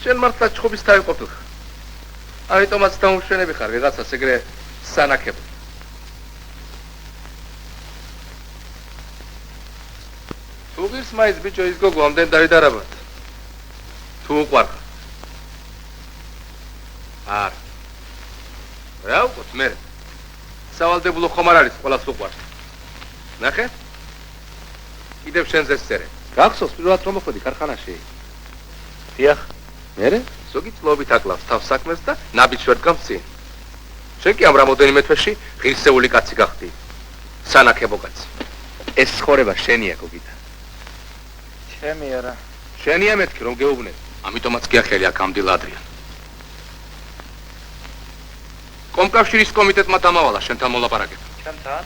შენ მართლა ჩხუბის თავი ყოფილ. ამიტომაც დაუმშვენები ხარ ვიღაცას ეგრე სანაკებო. თუ ღირს მაინც ბიჭო ის გოგო ამდენ დავიდარაბათ. თუ უყვარ. არ. რა უყოთ მე? სავალდებულო ხომ არ არის ყველას უყვარ. ნახე? კიდევ შენზე წერე. გახსოვს პირველად რომ მოხვედი ქარხანაში? დიახ. მერე? ზოგი წლობით აკლავს თავს საქმეს და ნაბიჯს ვერ დგამს წინ. შენ კი ამ რამოდენიმე თვეში ღირსეული კაცი გახდი. სანაკებო კაცი. ეს ცხოვრება შენია გოგიტა. ჩემი არა. შენია მეთქი რომ გეუბნე. ამიტომაც გიახელი აქ ამდენ ადრიან. კომკავშირის კომიტეტმა დამავალა შენთან მოლაპარაკება. ჩემთან?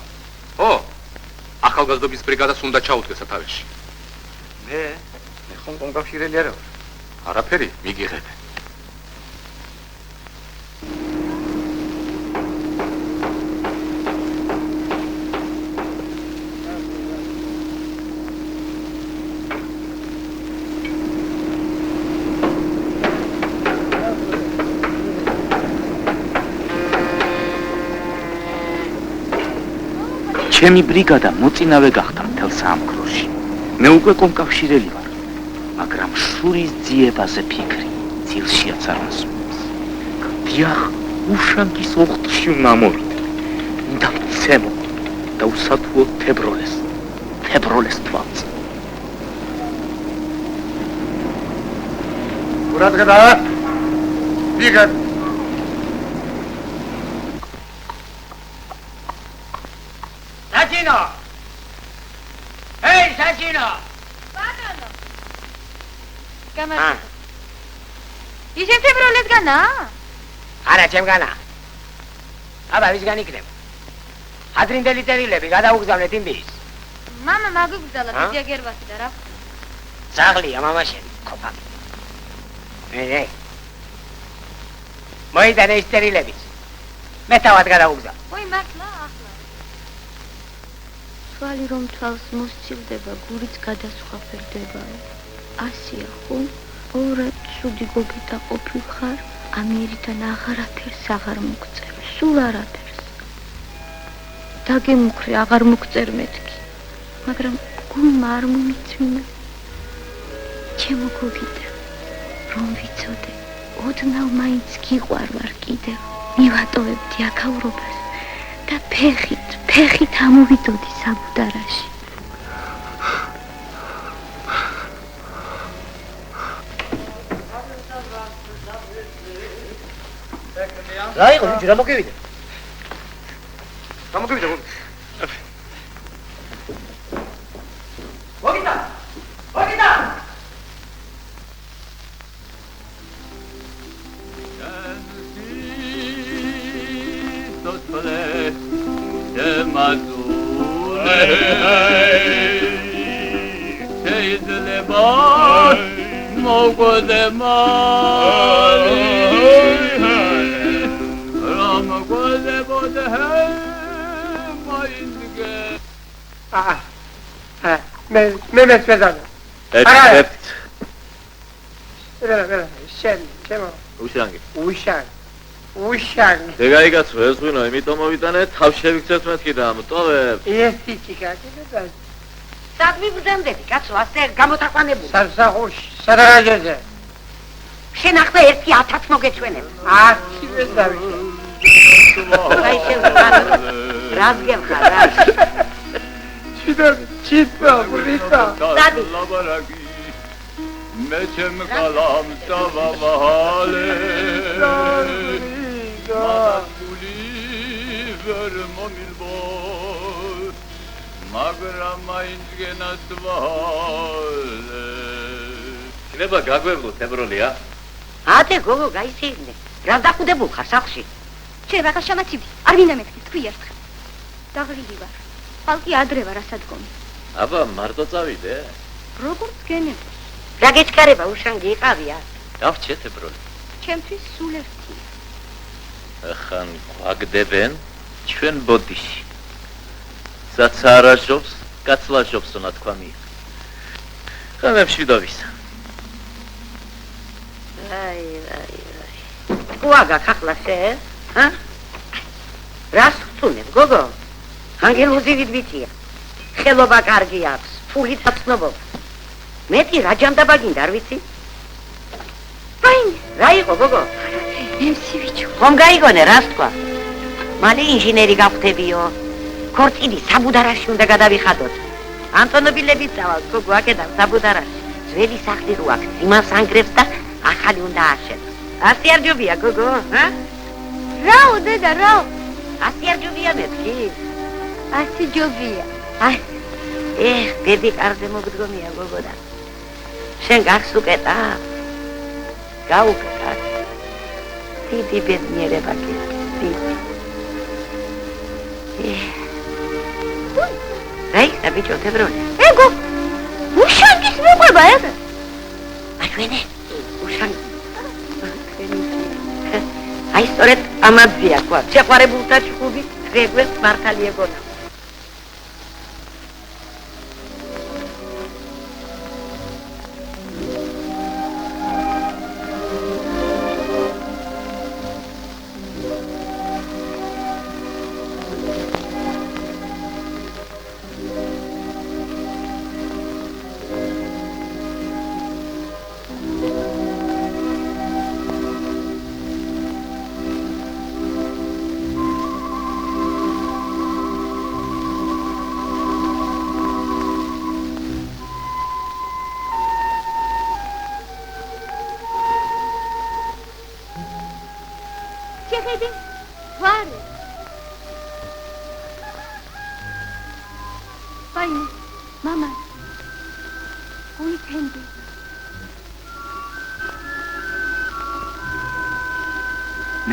ო, ახალგაზრდობის ბრიგადას უნდა ჩაუდგე სათავეში. მე ხომ კომკავშირელი არა ვარ. არაფერი, მიგიღებე. ჩემი ბრიგადა მოწინავე გახდა მთელ სამკროში. მე უკვე კომკავშირელი ვარ, მაგრამ შურის ძიებაზე ფიქრი ძილშიაც არ მასწავლებს. დიახ, უშანგის ოხტში ნამორდე. უნდა მცემო და უსათუო თებროლეს თვალს. ურადღება? ვიღებ. საჩინო! ეი, საჩინო! ბატონო. გამარჯობა. ისე თებროლეს განა? არა, ჩემგანა. აბა, ვისგან იქნება? ადრინდელი წერილები გადაუგზავნეთ იმბის. მამა მაგუგზალა ბიძია გერვასი და რა. ძაღლია მამა შენ, ხოფა. მოიდანე ის წერილები. მე თავად გადავუგზა. ой მართლა ახლა თვალი რომ თვალს მოსცილდება, გურიც გადასხვაფერდება. ასია ხომ? ორად ცუდი გოგიტა ყოფილხარ, ამიერიდან აღარაფერს აღარ მოგწერ, სულ არაფერს. დაგემუქრე აღარ მოგწერ მეთქი, მაგრამ გულმა არ მომიწვინა. ჩემო გოგიტა, რომ ვიცოდე, ოდნავ მაინც გიყვარვარ კიდევ, მივატოვებდი აქაურობას და ფეხით ამოვიდოდი საბუდარაში. რა იყო ბიჭი, რა მოგივიდა? რა მოგივიდა? მოგიდა! მე მეცედა. ეცეპტ რა, ჩემო. უშანგი. დეგაიგაცო ეს ვინო, იმიტომ მოვიტანე, თავს შევიქცევთ მეთქი და ამტოვებ. ეს ტიკა კიდე სად ვიბრძანდები, კაცო, ასე გამოთაყვანებული. სამსახურში, სადარაჯეზე. შენ ახლა 1000 მოგეჩვენებ. 10 ვეზავი. აი შენ რას გემხარ, რა? ჩიტა, ბრიტა. სადი. მე ჩემ კალამს დავავალე. ვერ მომილბო მაგრამ მაინც გენასვალე. იქნება გაგვევლოთ ებროლია? ათე გოგო გაისეირნე. რა დახუდებულ ხარ სახლში? შენ რაღაც შემაცივდი, არ მინდა მეთქი, თქვი ერთხელ. დაღლილი ვარ. ხალხი ადრე ვარ ასადგომი. აბა მარტო წავიდე? როგორც გენებს. რა გეჩქარება, უშანგი იყავია? დავჭეთ ებროლი. ჩემთვის სულ ერთი. ახან გვაგდებენ ჩვენ ბოდიში. საცარაჟობს, კაცლაჟობს უნდა თქვა მი. ხამებში დავისა. აი. უაგა ხახლა შე? ჰა? რას ხთუნებ, გოგო? ანგელოზივით ვიცია. ხელობა კარგი აქვს, ფული თაცნობობს. მეტი რა ჯანდაბა გინდა, არ ვიცი? რა იყო, გოგო? ემსივიჩო. ხომ გაიგონე, რას თქვა? მალე ინჟინერი გავხდებიო. ქორწილი საბუდარაში უნდა გადავიხადოთ. ანტონობილები წავალთ, გოგო, აქედან საბუდარაში. ძველი სახლი რო აქვს, იმას ანგრევს და ახალი უნდა აშენოს. ასე არ ჯობია, გოგო, ჰა? რაო, დედა, რაო? ასე არ ჯობია მეთქი? ასე ჯობია. ბედი კარზე მოგდგომია, გოგო და. შენ გარს უკეტა? გაუკეტა. დიდი ბედნიერება კი. რა ბიჭო, თებრონი? ეგო, უშანგის მოყვება ეგ? აჩვენე, უშანგი. აი სწორედ ამაზია თქვა, შეყვარებულთა ჩხუბი რეგვებს მართალი ეგონა.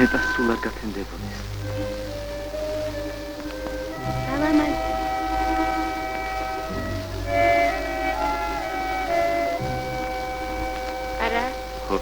ნეტა სულ არ გათენდებოდეს. არა. ხო.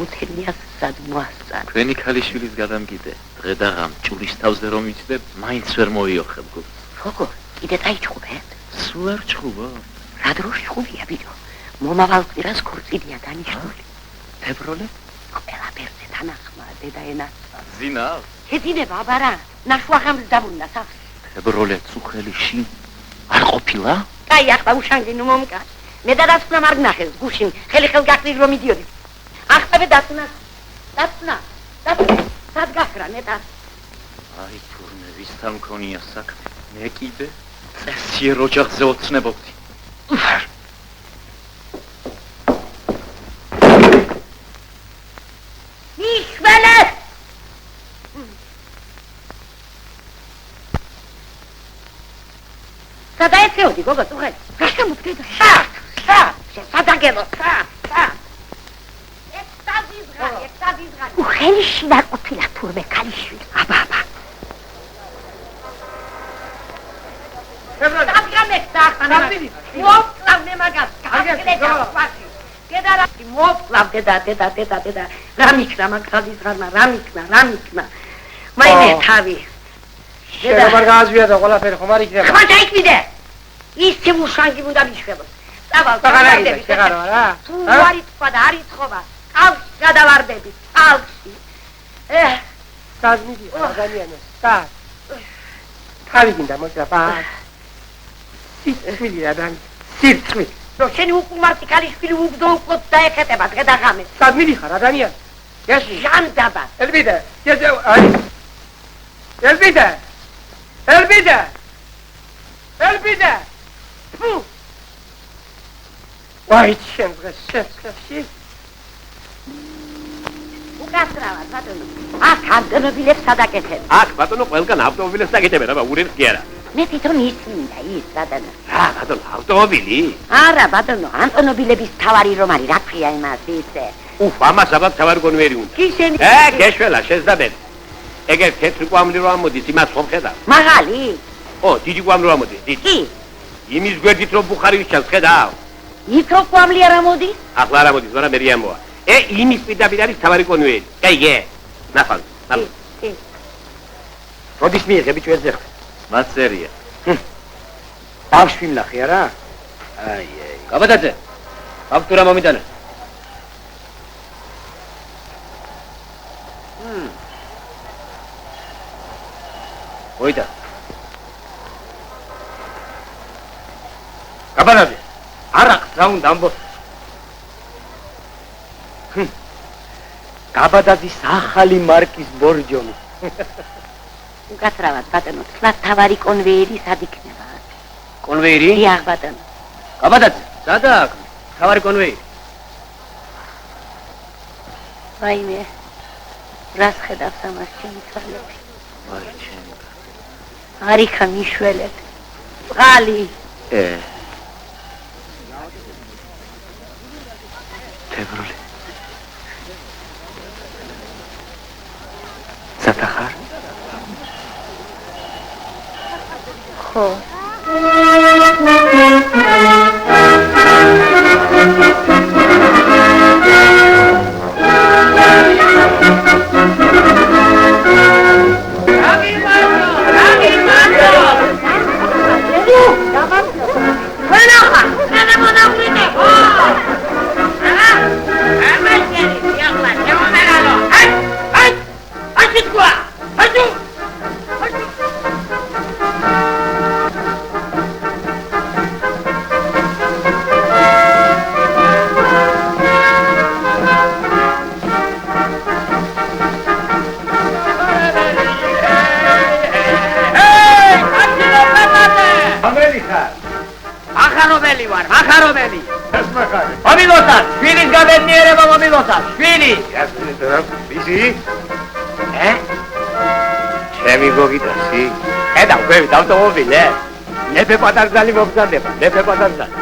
უთენიას სად მოასწარ. Თქვენი ქალიშვილის გადამგიდე, დღე და ღამ ჭურის თავზე რომ იცდებ, მაინც ვერ მოიოხებ გულს. როგორ? კიდე დაიჭყობეთ? სულ არ ჩხუბო. რა დროს ჩხუბია ბიჭო? მომავალ კვირას ქორწილია დანიშნული. თებროლე? ყველაფერზე თანახმა დედა ენაცა. ზინა? შეძინება აბარა, ნაშვაღამს დაბრუნდა სახლში. თებროლე წუხელი შინ არ ყოფილა? კაი, ახლა უშანგი ნუ მომკა. მე და დაცნა არ გნახეს გუშინ, ხელი გაკლის რომ მიდიოდი. ახლა დაცნა. სად გაქრა ნეტა? აი თურმე ვისთან მქონია საქმე. მე კიდე წესიერ ოჯახზე ოცნებობდი. მიშველე! სადა ეცეოდი გოგო წუხელი? რა შემოდგედა? სადაგელო, უხელიში და ყოფილა თურმე ქალიშვილი. აბა. დაგამეცა ახლა. მოვკლავ მაგას. მოვკლავ დედა. რა მიქნა მაგ ხალის ღარმა, რა მიქნა. მაინე თავი. შენ არ გააზვია და ყველაფერი ხომ არ იქნება? ხმა დაიკვიდე. ისე უშანგი უნდა მიშველოს. წავალ, შეგარო რა? თუ არ იწვა და არ იწხობა. კალში გადავარდები, კალში. სად მიდი, ადამიანო, სად? თავი გინდა მოჭრა, სიცხვილი ადამიანი, სიცხვილი. რო შენი უკუმარტი ქალიშვილი უგდო უკლოდ დაეხეტება დღე და ღამე. სად მიდიხარ, ადამიანი? ეს ჟანდაბა. ელბიდა. ფუ. ვაი, შენ დღეს შეცხებში. უკასრავად, ბატონო. აქ ავტომობილებს სადაკეთებ. აქ ბატონო ყველგან ავტომობილებს დაგეთებენ, აბა ურემს კი არა. მე თვითონ ისმინდა ის ბატონო. რა ბატონო, ავტომობილი? არა ბატონო, ავტომობილების თავარი რომ არის, რა ქვია იმას ისე. ამას აბა თავარი გონვერი უნდა. გიშენი. გეშველა, შეძდაბენ. ეგერ თეთრი კვამლი რომ ამოდის, იმას ხომ ხედავ? მაღალი? დიდი კვამლი რომ ამოდის, დიდი. კი. იმის გვერდით რომ ბუხარი ვიჩანს, ხედავ? იქ რო კვამლი არ ამოდის? ახლა არ ამოდის, მაგრამ მე რიამოა. იმის პირდაპირ არის თავარი გონვერი. კაიგე. ნახავ. კი. როდის მიიღები ჩვენს ძეხს? მასერია. ბავშვი მნახე არა? აი. გაბადაძე. ფაქტურა მომიტანა. ოიდა. გაბადაძე. არახს რა უნდა ამბოს? გაბადაძის ახალი მარკის ბორჯომი. უკასრავად ბატონო, თლად თავარი კონვეიერი სად იქნება? კონვეიერი? დიახ ბატონო. გაბადაძე, სადა აქ? თავარი კონვეიერი. ვაიმე, რას ხედავს ამას ჩემი თვალები? აი ჩემი. არიქა მიშველეთ. წყალი. თებროლე. სათახარ? ხო. მახარობელი. ეს მახარი. მომილოცა, შვილის გადაენიერება მომილოცა, შვილი. ისი? ჩემი გოგიტასი. ხედავ, გვევით ავტომობილე. მეფე პატარძალი მოგზარდება, მეფე პატარძალი.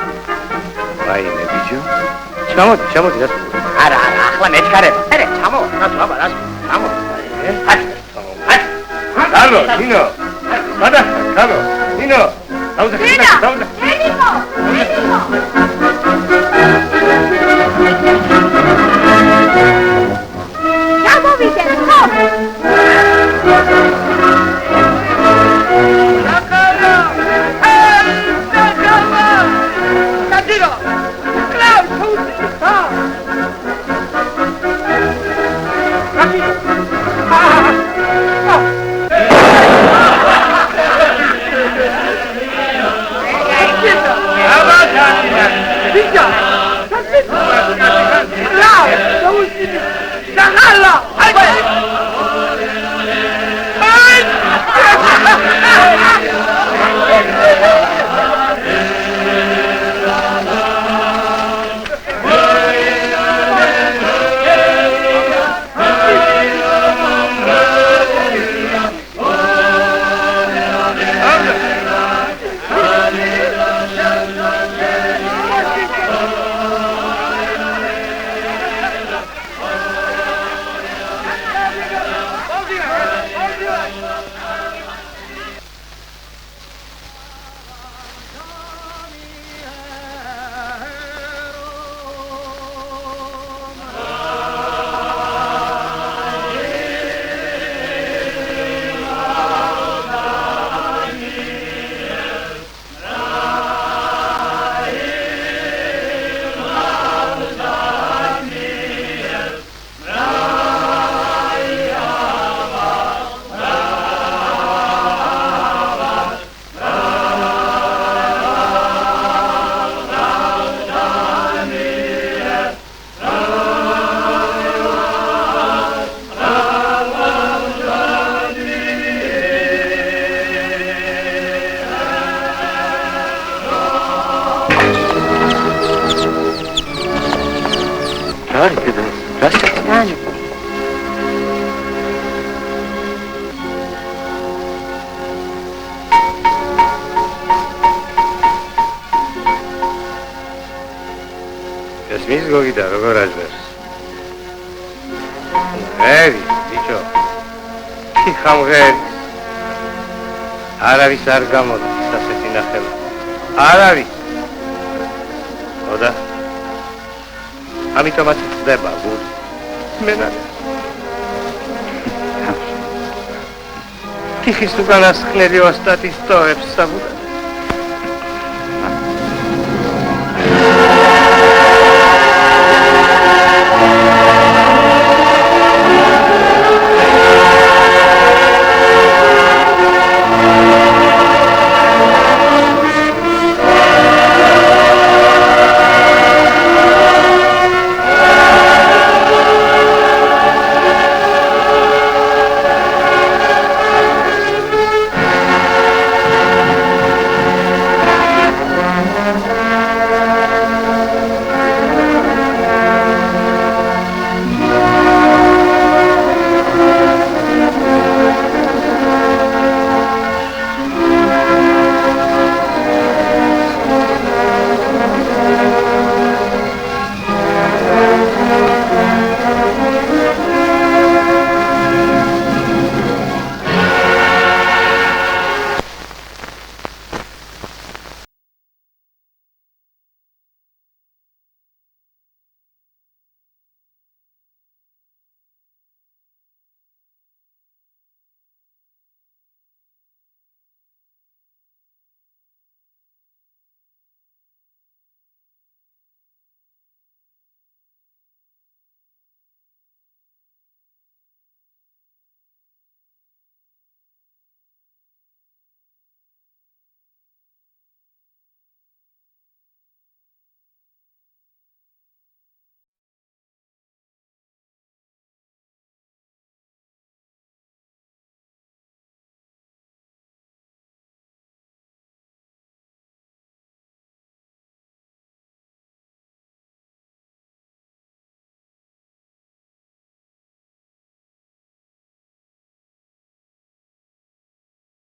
აი მე ბიჭო. ჩამოდი რა. არა, ახლა მეჩქარება. არე, ჩამოდი, აბა, რა. ჩამოდი. Carlo, Nino. Vada, Carlo, Nino. Vamos a Nino. რა არის დედა? რა შეჭდა? ეს მის გოგიდა როგორ აჯერს? ევი, ბიჭო. კი ხამღერი. არავის არ გამოდის ასეთი ნახევა. არავის. ოდა. ამიტომაც ხდება გული. მენა. თიხის უკანასკნელი ოსტატის ტოვებს საბუდა.